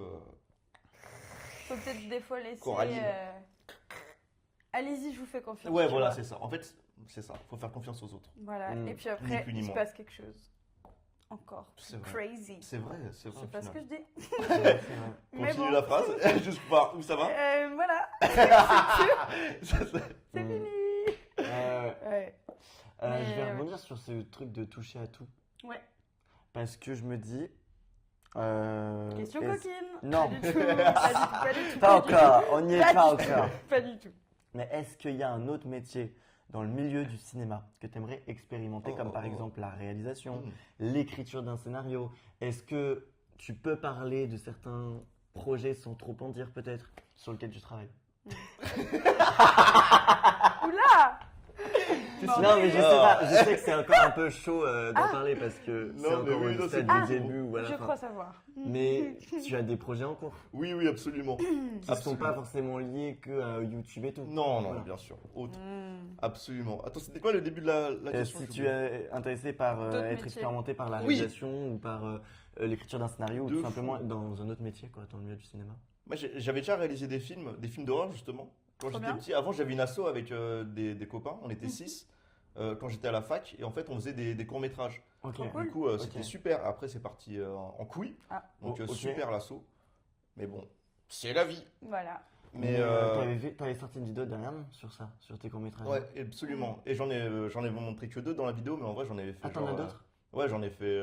Faut peut-être des fois laisser. Coraline. Allez-y, je vous fais confiance. Ouais, tu voilà, vois. c'est ça. En fait, c'est ça. Faut faire confiance aux autres. Voilà. Mm. Et puis Ni après, plus ni il se moins. passe quelque chose. Encore. C'est vrai. Crazy. C'est vrai, Je sais pas ce que je dis. C'est vrai. Mais Continue bon. la phrase, juste pour voir où ça va. Voilà. Ça, C'est Mm. fini. Ouais. Je Mais, vais ouais. rebondir sur ce truc de toucher à tout. Ouais. Parce que je me dis. Question est-ce- coquine. Non. Pas du tout. Pas du tout. Pas du tout. Pas du encore, on n'y est Pas pas du tout. encore. tout. Pas du tout. Mais est-ce qu'il y a un autre métier dans le milieu du cinéma que tu aimerais expérimenter, comme par exemple la réalisation, l'écriture d'un scénario? Est-ce que tu peux parler de certains projets sans trop en dire peut-être, sur lesquels tu travailles? Oula. Non, mais je sais pas, je sais que c'est encore un peu chaud d'en Ah. parler parce que c'est Non, mais encore oui, au non, stade c'est du bon. début ou à la Je fin. crois savoir. Mais tu as des projets en cours Oui, oui, absolument. qui ne sont Absolument. pas forcément liés que à YouTube et tout. Non, non, Voilà. bien sûr. Autre. Mm. Absolument. Attends, c'était quoi le début de la question? Si j'ai tu oublié. es intéressé par D'autres être métiers. expérimenté par la Oui. réalisation ou par l'écriture d'un scénario ou De tout fou. simplement dans un autre métier, quoi, dans le milieu du cinéma. Moi, j'avais déjà réalisé des films d'horreur justement. Quand Trop j'étais bien. petit, avant j'avais une asso avec des copains, on était 6 quand j'étais à la fac et en fait on faisait des courts-métrages. Ok. Trop Du cool. coup, c'était super. Après, c'est parti en couille. Ah. Donc, Oh, ok. super l'assaut. Mais bon, c'est la vie. Voilà. Mais t'avais sorti une vidéo dernièrement sur ça, sur tes courts-métrages. ouais, absolument. Et j'en ai montré que 2 dans la vidéo, mais en vrai, j'en avais fait. Ah, t'en as genre, d'autres? Ouais, j'en ai fait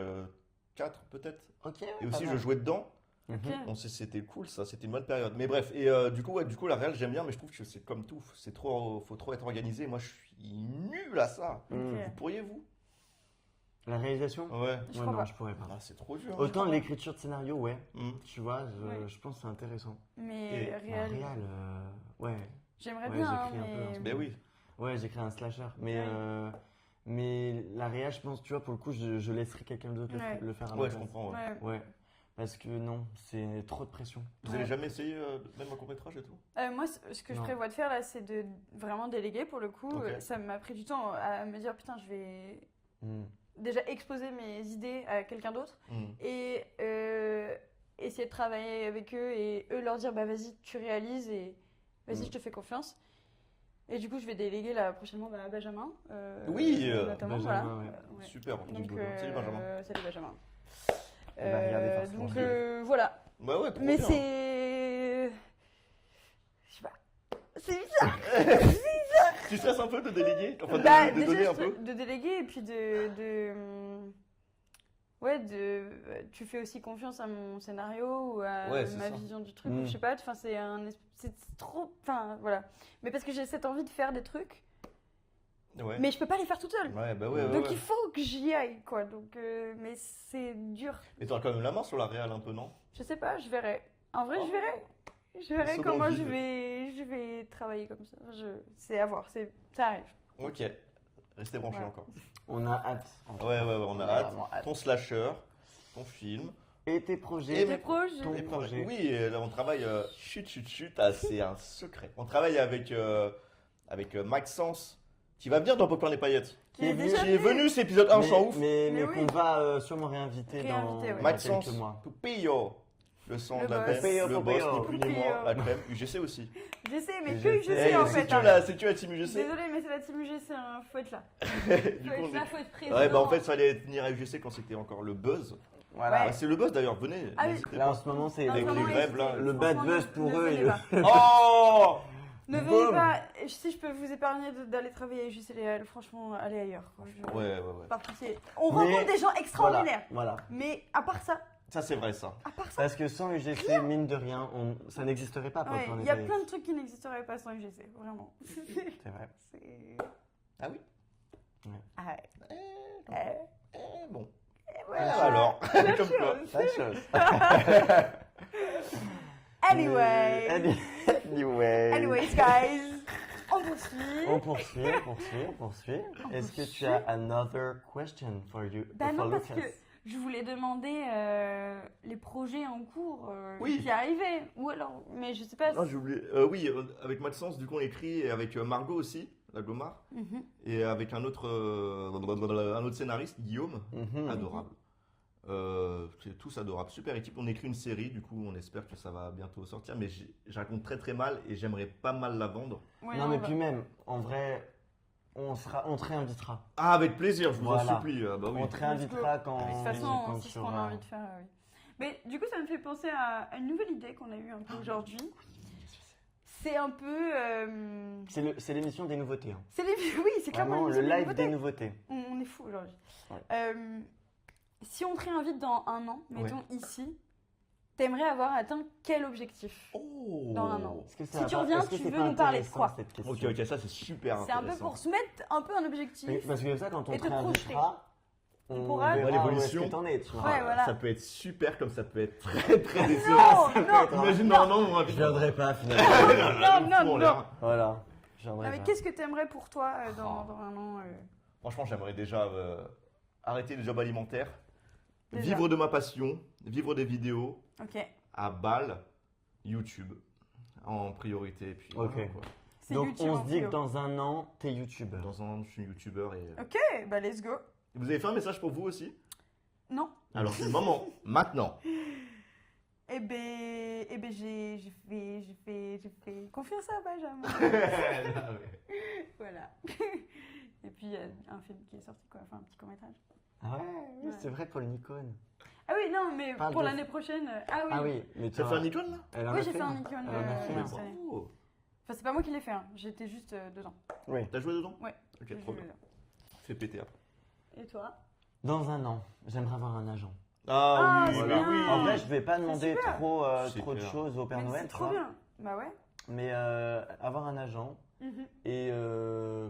4 peut-être. Ok. ouais, Et pas aussi, mal. je jouais dedans. Mhm. Ok. Donc, c'était cool, ça. C'était une bonne période. Mais bref, et du coup, la réal, j'aime bien, mais je trouve que c'est comme tout. Faut trop être organisé. Moi, je suis nul à ça. Mhm. Ok. Vous pourriez, vous? La réalisation? Ouais. Je Ouais, crois non, pas. je pourrais pas. Ah, c'est trop dur. Autant l'écriture de scénario, ouais. Hmm. Tu vois, Ouais. je pense que c'est intéressant. Mais Et La réel. réal, ouais. J'aimerais Ouais, bien, hein, j'écris un peu, hein. Ben oui. Ouais, j'ai créé un slasher. Mais, Ouais. mais la réal, je pense, tu vois, pour le coup, je laisserai quelqu'un d'autre Ouais. le faire à ma Ouais, je place. comprends. Ouais. Ouais. Ouais. Parce que non, c'est trop de pression. Vous Ouais. avez jamais essayé même un court-métrage et tout? Moi, ce que je Non. prévois de faire là, c'est de vraiment déléguer pour le coup. Ok. Ça m'a pris du temps à me dire putain, je vais Hmm. déjà exposer mes idées à quelqu'un d'autre Hmm. et essayer de travailler avec eux et eux leur dire bah vas-y, tu réalises et vas-y, Mm. je te fais confiance. Et du coup, je vais déléguer là prochainement à Benjamin. Oui, notamment, Benjamin, voilà. ouais. Ouais. Super. Donc, Salut Benjamin. Salut Benjamin. Il va regarder forcément. Donc voilà. Bah ouais, trop Mais bien. c'est. Je sais pas. C'est bizarre. Tu stresses un peu de déléguer? Enfin, de, Bah, de déjà, donner un peu? de déléguer et puis ouais, tu fais aussi confiance à mon scénario ou à Ouais, c'est ma ça. vision du truc, Mm. ou je sais pas, enfin, c'est trop, enfin, voilà. Mais parce que j'ai cette envie de faire des trucs, Ouais. mais je peux pas les faire toute seule. Ouais, bah ouais, ouais. Donc ouais. il faut que j'y aille, quoi. Donc, mais c'est dur. Mais t'auras quand même la main sur la réal un peu, non? Je sais pas, je verrai. En vrai, Oh. je verrai. Je verrai Saut comment dans le je vide. vais travailler comme ça. C'est à voir, ça arrive. Ok. Restez branchés Ouais. encore. On a hâte. Ouais, on a hâte. vraiment hâte. Ton slasher, ton film. Et tes projets. Et Tes projets. ton Et projet. Oui, et là, on travaille. Chut, c'est un secret. On travaille avec Maxence, qui va venir dans Popcorn et Paillettes. Qui est déjà Qui est venu, c'est épisode 1, chant ouf. Mais Mais qu'on oui. va sûrement réinviter dans Réinviter, ouais. Maxence, quelques mois. Pupillo. Le son Le de la boss. crème, Pupillo, le boss, Pupillo. ni plus ni moins, la crème. UGC aussi. Je sais, mais Je que je sais. sais en c'est fait. tu hein. la team UGC. Désolée, mais c'est la team UGC, faut être là. Du Faut coup, être là, faut être présent. Ouais, bah en fait, ça allait venir à UGC quand c'était encore le buzz. Voilà. Bah, c'est le buzz d'ailleurs, venez. Ah oui. n'hésitez Là, pas. en ce moment, c'est Non, avec vraiment, les grèves, là, hésitez. le bad Franchement, buzz pour ne eux. venez et pas. Oh Ne venez Boum. pas. Si je peux vous épargner d'aller travailler à UGC, franchement, allez ailleurs. Quoi. Ouais. Par pitié. On Mais- rencontre des gens extraordinaires. Voilà. Mais à part ça, Ça, c'est vrai, ça. Parce que sans UGC, mine de rien, ça n'existerait pas. ouais, Popcorn et il y a Paillettes. plein de trucs qui n'existeraient pas sans UGC, vraiment. C'est vrai. C'est. Ah oui. Ah ouais. Bon. Voilà. Alors, La comme quoi. chose. Pas de chose. Anyway. Anyway. Anyways, guys. On poursuit. On poursuit. Est-ce que tu as another question for you? Bah for non, parce Lucas? que je voulais demander les projets en cours Oui. qui arrivaient. Ou alors, mais je sais pas. Non, j'ai oublié. Oui, avec Maxence, du coup, on écrit, et avec Margot aussi, la Gomard, Mhm. et avec un autre scénariste, Guillaume, Mhm. adorable. C'est tous adorables, super équipe. On écrit une série, du coup, on espère que ça va bientôt sortir, mais je raconte très très mal et j'aimerais pas mal la vendre. Ouais, Non, mais bah- puis même, en vrai, on te réinvitera. Ah, avec plaisir, je vous en Voilà. supplie. Bah oui. On te réinvitera quand. De toute façon, quand c'est tu ce qu'on a auras- envie de faire. Oui. Mais du coup, ça me fait penser à une nouvelle idée qu'on a eue un peu aujourd'hui. C'est un peu. C'est l'émission des nouveautés. Hein. C'est les... Oui, c'est clairement Vraiment, le l'émission des live nouveautés. des nouveautés. On est fou aujourd'hui. Ouais. Si on te réinvite dans un an, Ouais. mettons ici, t'aimerais avoir atteint quel objectif Oh. dans un an? Est-ce que Si ça tu va reviens, est-ce que tu c'est veux pas nous parler de intéressant, quoi? cette question? Ok, ça c'est super C'est un peu intéressant. pour se mettre un peu un objectif. Oui, parce que ça, quand on Et te te projeter. réinvitera, on pourra- verra l'évolution. où est-ce que t'en es, tu vois. Ouais, voilà. Ça peut être super comme ça peut être très très décevant. Non, Imagine, non, on va Je viendrai pas finalement. non. Voilà. Je viendrai Ah, mais pas. qu'est-ce que t'aimerais pour toi dans un an Franchement, j'aimerais déjà arrêter le job alimentaire, Déjà. vivre de ma passion, vivre des vidéos Ok. à Bâle, YouTube en priorité. Et puis, Ok. voilà, quoi. C'est Donc YouTube on en se dit que prio. dans un an, t'es youtubeur. Dans un an, je suis youtubeur et. Ok, bah let's go. Vous avez fait un message pour vous aussi? Non. Alors c'est le moment, maintenant. Eh ben j'ai fait confiance à Benjamin. Voilà. Et puis il y a un film qui est sorti quoi, enfin un petit court-métrage. Ah ouais, c'est vrai pour le Nikon. Ah oui, non, mais Parle pour de- l'année prochaine. Ah oui. Ah oui, mais tu Tu as fait un Nikon là? Elle en Oui, a j'ai fait un un. Nikon Elle en a fait un. cette année. Oh. Enfin, c'est pas moi qui l'ai fait, hein. J'étais juste dedans. Oui. T'as joué dedans? Ouais. Ok, J'ai trop joué bien. dedans. Fais péter après. Et toi? Dans un an, j'aimerais avoir un agent. Ah, Ah, oui, c'est oui, bien. oui. En vrai, je vais pas demander super. trop C'est de clair. choses au Père Mais Noël, c'est tu trop vois. bien. Bah ouais. Mais avoir un agent Mhm. et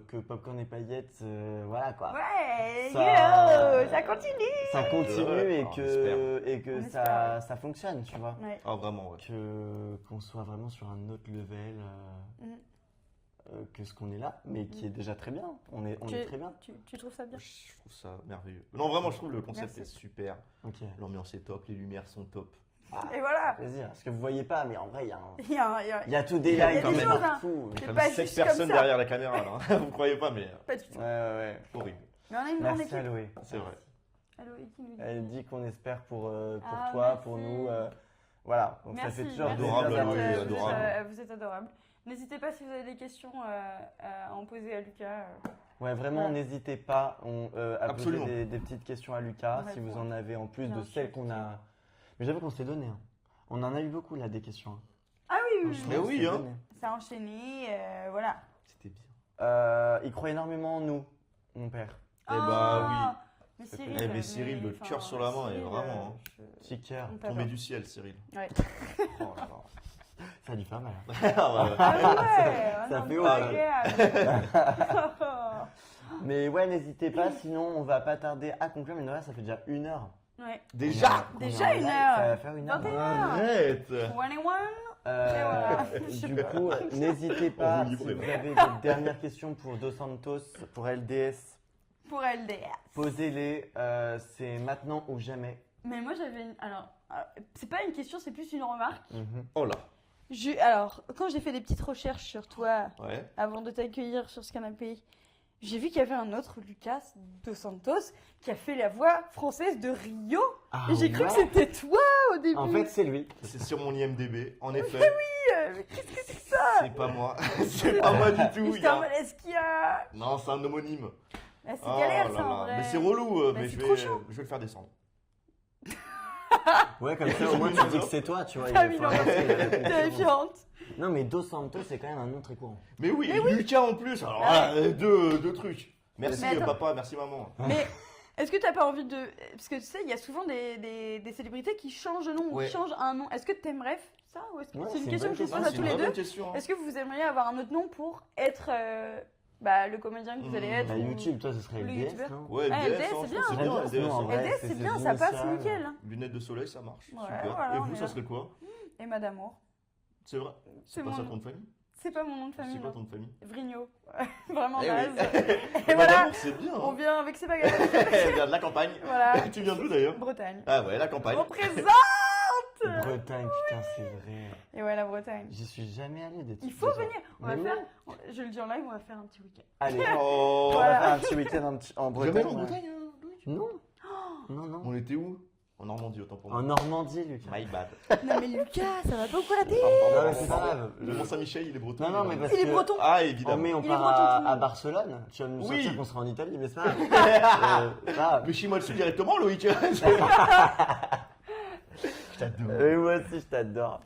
que Popcorn et Paillettes, voilà quoi. Ouais, Ça- ça continue. Ça continue Ouais, et on que, et On que espère, ça fonctionne, tu vois. Ouais. Ah, vraiment, ouais. Qu'on soit vraiment sur un autre level Mhm. que ce qu'on est là, mais qui est déjà très bien. On est très bien. Tu trouves ça bien? Je trouve ça merveilleux. Non, vraiment, je trouve le concept Merci. est super. Ok. L'ambiance est top, les lumières sont top. Et voilà. Plaisir. Parce que vous voyez pas, mais en vrai, Il y a il y a tout des Il y a lights des quand même choses, hein. partout. C'est Comme pas 7 juste comme personnes ça. derrière la caméra, là. Vous croyez pas, mais Pas du tout. Ouais. horrible. Mais on a une grande Merci équipe. Aloé. C'est vrai. Allô, et qui nous dit? Elle dit qu'on espère pour Ah, toi, merci. pour nous. Voilà. Donc Merci. ça fait toujours merci. Adorable, Vous êtes, Aloé, vous êtes, adorable. vous êtes adorable. N'hésitez pas si vous avez des questions à en poser à Lucas. Ouais, vraiment, Voilà. n'hésitez pas à poser Absolument. des petites questions à Lucas, On si vous répond. en avez en plus Bien de sûr. celles qu'on a. Mais j'avoue qu'on s'est donné. Hein. On en a eu beaucoup là, des questions. hein. Ah oui, oui, Mais On oui, s'est hein. donné. ça a enchaîné, voilà. C'était bien. Il croit énormément en nous, mon père. Eh bah Ah, Mais Cyril, Eh, mais Cyril, le cœur sur la main, et vraiment, hein. Petit cœur. Tombé du ciel, Cyril. Ouais. Oh là Ça lui fait mal. hein. là. Ah, ouais. Ah ouais, Ça non, fait pas haut, agréable. Mais ouais, n'hésitez pas, sinon on va pas tarder à conclure. Mais Noël, ça fait déjà 1 heure. Ouais. Déjà? On est Déjà en 1 live, heure. Ça va faire 1 heure. 21. Arrête! 21. voilà. Du coup, n'hésitez pas, On vous si livre. vous avez des dernières questions pour Dos Santos, pour LDS, Pour LDR. posez-les, c'est maintenant ou jamais. Mais moi j'avais une. Alors, c'est pas une question, c'est plus une remarque. Oh là. Alors, quand j'ai fait des petites recherches sur toi Ouais. avant de t'accueillir sur ce canapé, j'ai vu qu'il y avait un autre Lucas Dos Santos qui a fait la voix française de Rio. Ah, Et j'ai cru ouais. que c'était toi au début. En fait, c'est lui. C'est sur mon IMDb, en effet. Mais qu'est-ce que c'est que ça C'est pas moi. C'est pas moi du tout. J'étais en mode, est-ce qu'il y a. Non, c'est un homonyme. Bah, c'est Oh galère là ça en là. vrai. Mais c'est relou, Bah, mais c'est je trop vais, chaud. je vais le faire descendre. Ouais, comme ça, au moins, tu dis que c'est toi, tu vois. Ah il oui, faut non, arrêter la concurrence. Terrifiante. Non, mais Dos Santos, c'est quand même un nom très courant. Mais oui, et Lucas en plus. Alors Ah là, deux trucs. Merci Mais attends. papa, merci maman. Mais est-ce que t'as pas envie de. Parce que tu sais, il y a souvent des célébrités qui changent de nom ou Ouais. qui changent un nom. Est-ce que t'aimerais ça ou est-ce que Ouais, c'est une c'est une question bonne que je vous pose question. à C'est tous une les vraie deux. bonne question. hein. Est-ce que vous aimeriez avoir un autre nom pour être le comédien que vous allez être Bah, ou- YouTube, toi, ce serait Le LDS, youtubeur. non? Ouais, Ah, LDS, LDS, hein, c'est je trouve bien. que c'est bien, J'aime LDS. bien, en hein. vrai. LDS, c'est c'est bien, ses ça passe initiales. nickel. hein. Lunettes de soleil, ça marche. Ouais, Super. voilà, Et on vous, est ça là. serait quoi? Et Madamour. C'est vrai? C'est C'est pas mon ça nom. ton nom de famille? C'est pas mon nom de famille. C'est quoi non. ton nom de famille? Vrigno. Vraiment Eh naze. oui. Et voilà, Madamour, c'est bien. on hein. vient avec ses bagages. Elle vient de la campagne. Voilà. Tu viens d'où d'ailleurs? Bretagne. Ah ouais, la campagne. On présente. Bretagne, putain, c'est vrai. Et ouais, la Bretagne. J'y suis jamais allé des Il faut des- venir. On va Mais faire. non. Je le dis en live, on va faire un petit week-end. Allez, Oh. on Voilà. va faire un petit week-end en Bretagne. Jamais en ouais. Bretagne, hein, Loïc? Non. Non, non. On était où? En Normandie, autant pour moi. En Normandie, Lucas. My bad. Non mais Lucas, ça va pas ou quoi la tête? Non, mais c'est pas grave. Le Mont-Saint-Michel, il est breton. Non, non, mais parce Il est que. breton. Ah, Oh, évidemment. mais on Il est part breton, tout le à monde. Barcelone. Tu vas me Oui. sortir qu'on sera en Italie, mais c'est pas grave. C'est pas grave. Mais chie-moi dessus directement, Loïc. Je t'adore. Moi aussi, je t'adore.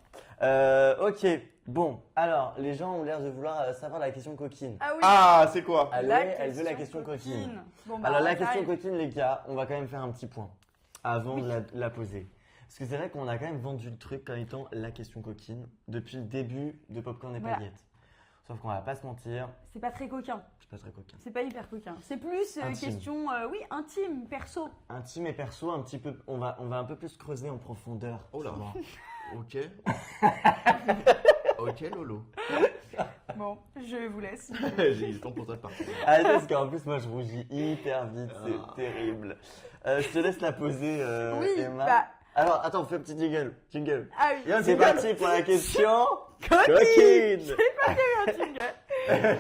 Ok, bon. Alors, les gens ont l'air de vouloir savoir la question coquine. Ah oui. Ah, c'est quoi? Aloé, elle veut la question coquine. Bon, bah, Alors, la ça question arrive. coquine, les gars, on va quand même faire un petit point avant de la poser. Parce que c'est vrai qu'on a quand même vendu le truc comme étant la question coquine depuis le début de Popcorn et Voilà. Paillettes. Sauf qu'on va pas se mentir, C'est pas très coquin. c'est pas très coquin. C'est pas hyper coquin. C'est plus Intime. question, oui, intime, perso. Intime et perso, un petit peu, on va un peu plus creuser en profondeur. Oh là. tu vois. Ok. Ok, Lolo. Bon, je vous laisse. J'ai eu le temps pour ta partie. Ah, parce qu'en plus, moi, je rougis hyper vite, Ah. c'est terrible. Je te laisse la poser, Oui, Emma. bah. Alors, attends, on fait un petit jingle. Jingle. Ah oui. Et c'est parti pour la question Coquine. coquine.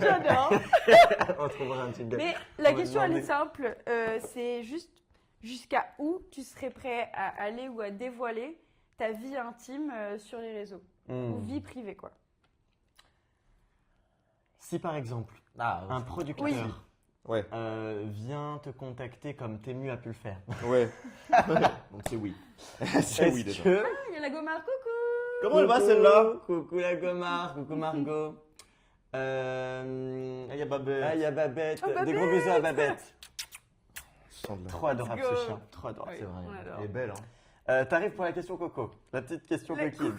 J'adore. On trouvera un jingle. Mais la On va question, elle est demander. simple. C'est juste jusqu'à où tu serais prêt à aller ou à dévoiler ta vie intime sur les réseaux. Hmm. Ou vie privée, quoi. Si par exemple, Ah, un producteur Oui. Ouais. vient te contacter comme Temu a pu le faire. Ouais. Donc c'est oui. c'est oui déjà. que... Ah, il y a la gommard, coucou. Comment elle va celle-là? Coucou la Gomard, coucou Margot. Ah, il y a Babette. Ah, il y a Babette. Oh, Des gros bisous à Babette. Sans de la- Trop adorable Let's ce go. chien. Trop adorable. Oui, C'est vrai. on adore. Elle est belle, hein. T'arrives pour la question Coco. La petite question La coquine.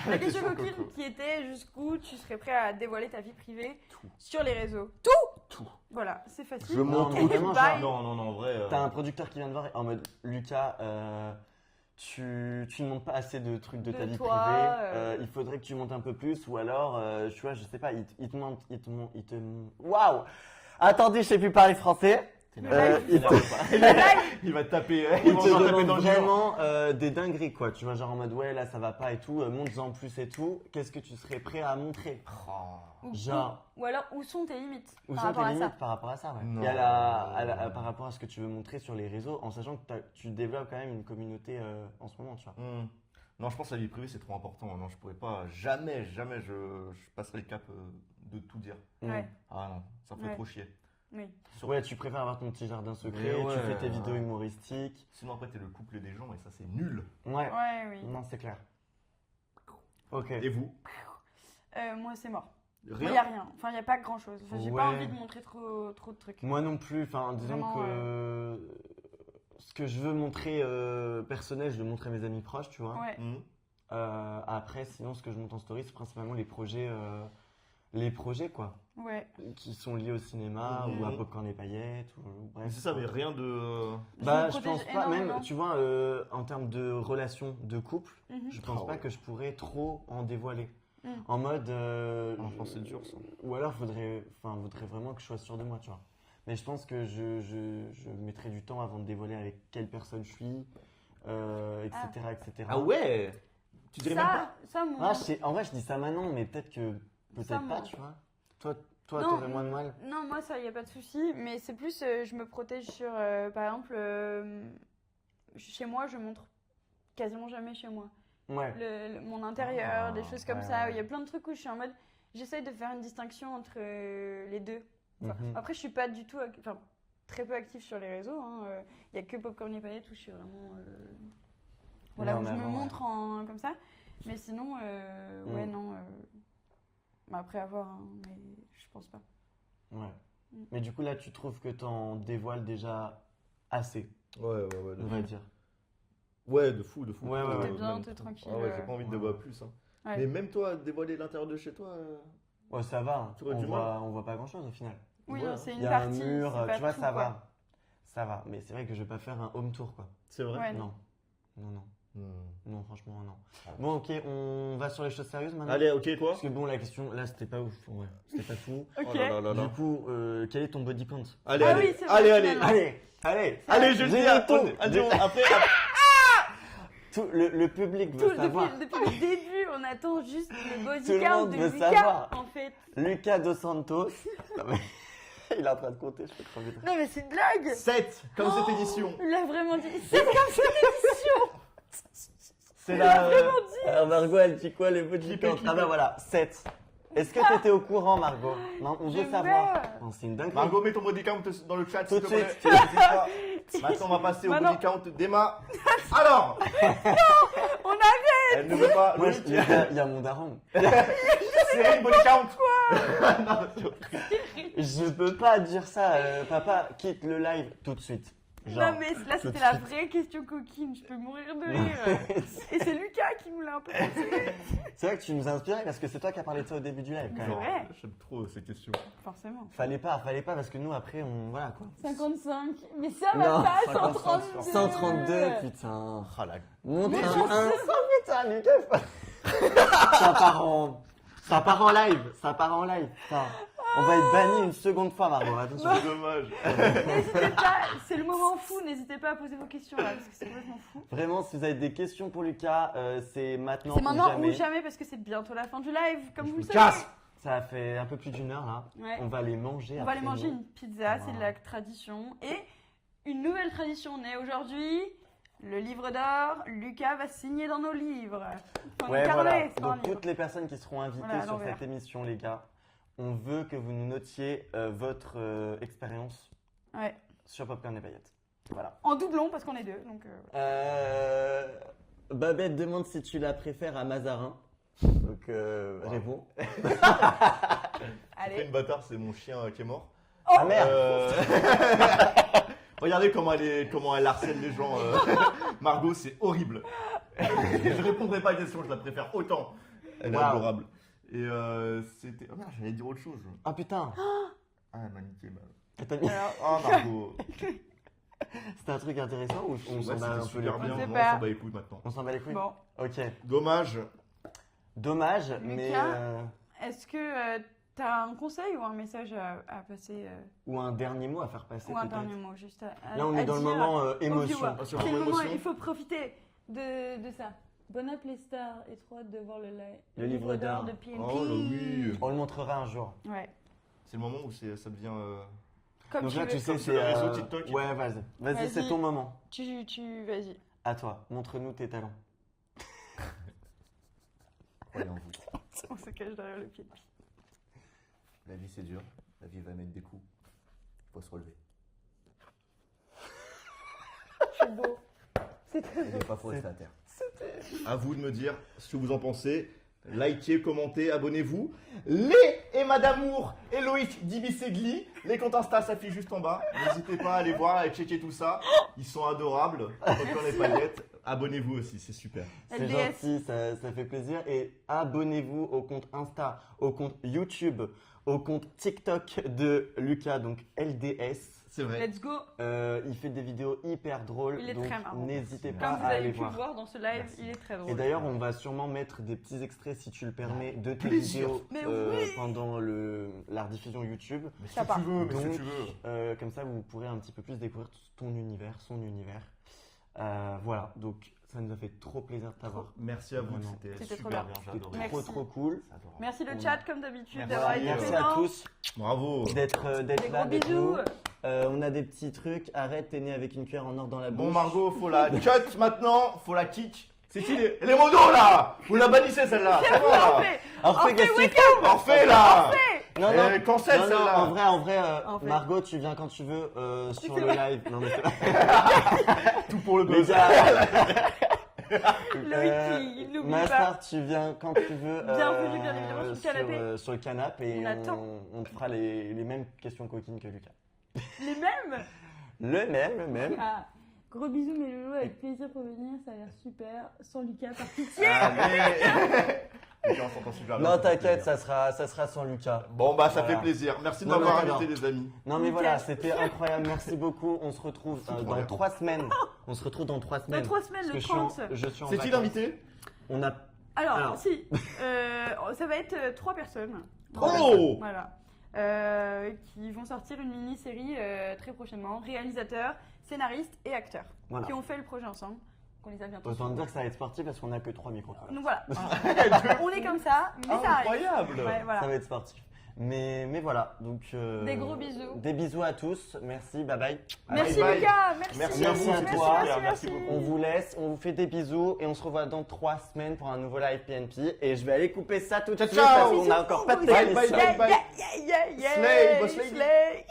La question Coco. coquine qui était jusqu'où tu serais prêt à dévoiler ta vie privée Tout. sur les réseaux. Tout. Voilà, c'est facile. Je montre mais tout. vraiment, Bye. genre, Non, en vrai. T'as un producteur qui vient te voir en mode Lucas, tu ne montres pas assez de trucs de De ta vie toi, privée. Il faudrait que tu montes un peu plus, ou alors, tu vois, je sais pas, il te montre, Waouh! Attendez, je sais plus parler français. T'es Il te, Il va te taper. il va te encore taper demande dans le mur. vraiment des dingueries, quoi. Tu vois, genre en mode ouais, là ça va pas et tout, monte-en plus et tout. Qu'est-ce que tu serais prêt à montrer? Oh. Genre, Ou alors, où sont tes limites où par sont rapport tes à limites ça? par rapport à ça, ouais. Non. Et par rapport à ce que tu veux montrer sur les réseaux, en sachant que tu développes quand même une communauté en ce moment, tu vois. Non, je pense que la vie privée c'est trop important. Non, je pourrais pas. Jamais je passerai le cap de tout dire. Ouais. Ah non, ça me fait Ouais. trop chier. Oui. Ouais, tu préfères avoir ton petit jardin secret, Mais ouais. tu fais tes vidéos humoristiques. Sinon après t'es le couple des gens et ça c'est nul. Ouais, Ouais, oui. non, c'est clair. Ok. Et vous? Moi, c'est mort. Il Rien. n'y a rien. Enfin, il n'y a pas grand chose. J'ai Ouais. pas envie de montrer trop de trucs. Moi non plus, enfin, disons Vraiment, que ce que je veux montrer personnel, je le montre à mes amis proches, tu vois. Ouais. Mhm. Après, sinon, ce que je monte en story, c'est principalement les projets les projets, quoi, Ouais. qui sont liés au cinéma ou à Mhm. Popcorn et Paillettes, ou bref. C'est ça, mais rien de. Bah, Je je me pense protège pas, même, énormément. tu vois, en termes de relations de couple, Mhm. je pense Ah pas ouais. que je pourrais trop en dévoiler. Mm. En mode. Non, je pense que c'est dur, ça. Ou alors, voudrait vraiment que je sois sûr de moi, tu vois. Mais je pense que je mettrai du temps avant de dévoiler avec quelle personne je suis, etc., etc. Ah ouais. Tu dirais même pas. Ça, moi. Ah, en vrai, je dis ça maintenant, mais peut-être Ça, pas, moi. tu vois. Toi, Non. t'aurais moins de mal. Non, moi, ça, y a pas de souci. Mais c'est plus, je me protège sur, par exemple, chez moi, je montre quasiment jamais chez moi. Ouais. Mon intérieur, des choses comme ouais, ça. ouais. Il y a plein de trucs où je suis en mode, j'essaye de faire une distinction entre les deux. Enfin, Mhm. Après, je suis pas du tout, enfin, très peu active sur les réseaux. Il y a que Popcorn et Paillettes où je suis vraiment, voilà, Ouais, où je en me avant, ouais. montre comme ça. Mais sinon, ouais, Mm. non. Bah, après avoir, hein, mais je pense pas. Ouais. Mm. Mais du coup, là, tu trouves que t'en dévoiles déjà assez, Ouais, on va dire. Ouais, de fou, de fou. Ouais, ouais, T'es ouais. bien, même- t'es tranquille. Ah ouais, j'ai pas envie de Ouais. dévoiler plus. Hein. Ouais. Mais même toi, dévoiler l'intérieur de chez toi. Ouais, ça va. Tu aurais On du mal. voit pas grand-chose au final. Oui, Ouais, non, hein. c'est Il une y a un partie. mur, c'est pas tu vois, tout, ça quoi. va. Ça va. Mais c'est vrai que je vais pas faire un home tour, quoi. C'est vrai. Ouais. Non. Non. Hmm. Non, franchement, non. Ah. Bon, ok, on va sur les choses sérieuses maintenant. Allez, ok, quoi? Parce que bon, la question, là, c'était pas ouf. Ouais, c'était pas fou. Ok. Oh là là là là. Du coup, quel est ton body count? Allez, Ah allez, oui, c'est vrai, allez, allez, finalement. Allez. allez, je le Dis dis à tout. après. Tout le public Tout, veut savoir. depuis le début, on attend juste le Tout body le count monde de veut Lucas, savoir. en fait. Lucas Dos Santos. Non, mais il est en train de compter, je peux crever de rire. Non, mais c'est une blague. 7, comme cette édition. Il a vraiment dit. C'est comme cette édition. C'est Il a la. vraiment dit. Alors Margot, elle dit quoi les body Clippez, count? Ah clippez. bah voilà, 7. Est-ce que t'étais au courant, Margot? Non, on veut Je savoir. meurs. Non, c'est une dinguerie. Margot, mets ton body count dans le chat, Tout s'il de te plaît. suite. N'hésite pas. Maintenant, on va passer au Bah non. body count d'Emma. Alors, On a. elle ne veut pas. Moi, Loïc, il y a mon daron. Cyril, body count. Non, Je peux pas dire ça, papa, quitte le live tout de suite. Genre, Non, mais là, tout c'était de la suite. vraie question coquine. Je peux mourir de rire. Et c'est Lucas qui nous l'a un peu fait. C'est vrai que tu nous as inspiré parce que c'est toi qui as parlé de ça au début du live quand C'est même. vrai. J'aime trop ces questions. Forcément. Fallait pas parce que nous après on voilà quoi. 55. Mais ça va Non, pas, 55, 132. 132 putain. Ah la. Montre Mais un putain Lucas. Ça part en live, Putain. On va être banni une seconde fois Margot, attention. C'est dommage. N'hésitez pas, c'est le moment fou, n'hésitez pas à poser vos questions là, parce que c'est complètement fou. Vraiment, si vous avez des questions pour Lucas, c'est maintenant C'est ou maintenant jamais. ou jamais, parce que c'est bientôt la fin du live, comme vous le savez. Casse. Ça fait un peu plus d'1 heure là. Ouais. On va les manger. On va aller après manger nous. une pizza, c'est de Voilà. la tradition. Et une nouvelle tradition naît aujourd'hui, le livre d'or. Lucas va signer dans nos livres. Enfin, Ouais, nos voilà. carnets, c'est pas un Donc, livre. toutes les personnes qui seront invitées Voilà, à sur l'envers. cette émission, les gars, on veut que vous nous notiez votre expérience Ouais. sur Popcorn et Paillettes. Voilà. En doublon, parce qu'on est deux. Donc, Babette demande si tu la préfères à Mazarin. Donc, réponds. allez. Une bâtard, c'est mon chien qui est mort. Ah merde Regardez comment elle harcèle les gens. Margot, c'est horrible. Je répondrai pas à la question, je la préfère autant. Elle est Wow. adorable. Et c'était. Oh merde, j'allais dire autre chose. Ah putain Ah, elle m'a niqué. T'as mis- Alors, Ah, Margot. C'était un truc intéressant ou on s'en Ouais, bat un c'était peu les super couilles bien. On sait Non, pas. ça bat les couilles maintenant. On s'en bat les couilles bon. Ok. Dommage. Dommage, Lucas, mais... Est-ce que t'as un conseil ou un message à passer ou un dernier mot à faire passer ou un peut-être. dernier mot juste à Là, on est dans le dire moment aux émotion. viewers. Ah, sur C'est le le moment moment, émotion. il faut profiter de ça. Bon app les stars et trop hâte de voir Le livre d'art. de PNP. Oh là oui. On le montrera un jour. Ouais. C'est le moment où ça devient. Comme Donc tu là, veux. tu sais, Comme sur c'est... le réseau TikTok. Ouais, vas-y. Vas-y, Vas-y. c'est ton moment. Vas-y. À toi, montre-nous tes talents. Croyez en vous. On se cache derrière le pied. La vie, c'est dur. La vie va mettre des coups. Faut se relever. C'est beau. Il n'est pas faut rester à terre. À vous de me dire ce que vous en pensez. Likez, commentez, abonnez-vous. Les et Madamour et Loïc Dibisegli. Les comptes Insta s'affichent juste en bas. N'hésitez pas à aller voir et checker tout ça. Ils sont adorables. Popcorn et paillettes. Abonnez-vous aussi, c'est super. C'est LDS. gentil, ça fait plaisir. Et abonnez-vous au compte Insta, au compte YouTube, au compte TikTok de Lucas, donc LDS. C'est vrai. Let's go. Il fait des vidéos hyper drôles, Il est donc très marrant. n'hésitez Comme pas Comme vous à avez aller pu voir. voir dans ce live, Merci. il est très drôle. Et d'ailleurs, on va sûrement mettre des petits extraits, si tu le permets, de tes Plaisir. vidéos Mais oui. pendant la rediffusion YouTube. Mais ce Ça que part. tu veux, mais ce Donc, que tu veux. Comme ça, vous pourrez un petit peu plus découvrir ton univers, son univers. Voilà, donc ça nous a fait trop plaisir de t'avoir. Merci à vous, Vraiment. c'était C'était trop super bien. bien, j'ai C'était adoré. Merci. trop cool. C'est adorable. Merci le On- chat, comme d'habitude, Merci. d'avoir été Merci à présent. tous Bravo. d'être Des là gros avec bisous. nous. On a des petits trucs. Arrête, t'es né avec une cuillère en or dans la bouche. Bon Margot, faut la cut maintenant, faut la kick. C'est qui les modos là? Vous la bannissez celle-là, c'est bon On là. fait. Alors, On fais fait qu'est-ce que tu week-end. On refait là. Non, non, Cancel non, celle-là. en vrai, En fait. Margot, tu viens quand tu veux sur C'est le vrai. live. Non, mais c'est Tout pour le Les buzz. gars, Loïc, il l'oublie pas. Master, tu viens quand tu veux. Bienvenue, bien évidemment, sur le canapé. Sur le canapé. On Et attend. on te fera les mêmes questions coquines que Lucas. Les mêmes. Le même. Ah, gros bisous, mes loulous, avec plaisir pour venir, ça a l'air super. Sans Lucas, par pitié. Allez. Les gens s'entendent super bien, Non, ça fait t'inquiète, plaisir. ça sera sans Lucas. Bon bah ça Voilà. fait plaisir. Merci de Non, m'avoir mais invité les amis. Non, mais Nickel. voilà, c'était incroyable. Merci beaucoup. On se retrouve dans problème. 3 semaines. On se retrouve dans 3 semaines. Dans 3 semaines, Parce le que je suis en- 30. je suis en C'est qui vacances. l'invité? On a. Alors, Alors. si. Ça va être 3 personnes. Oh. Voilà. Qui vont sortir une mini-série très prochainement. Réalisateurs, scénaristes et acteurs. Voilà. Qui ont fait le projet ensemble. On les a bientôt. Autant dire que ça va être sportif parce qu'on a que 3 micros. Donc voilà. On est comme ça, mais ça arrive. Incroyable. Ouais, voilà. Ça va être sportif. Mais voilà, donc. Des gros bisous. Des bisous à tous. Merci, bye bye. Merci Bye bye. Lucas, merci. Merci à vous, à c'était toi. super, merci beaucoup. On vous laisse, on vous fait des bisous et on se revoit dans 3 semaines pour un nouveau live PNP. Et je vais aller couper ça tout de Ciao, suite ciao. parce qu'on a encore pas de Bye, bye, technicien. bye, bye. Yeah, yeah, yeah, Slay, boss lady. Slay.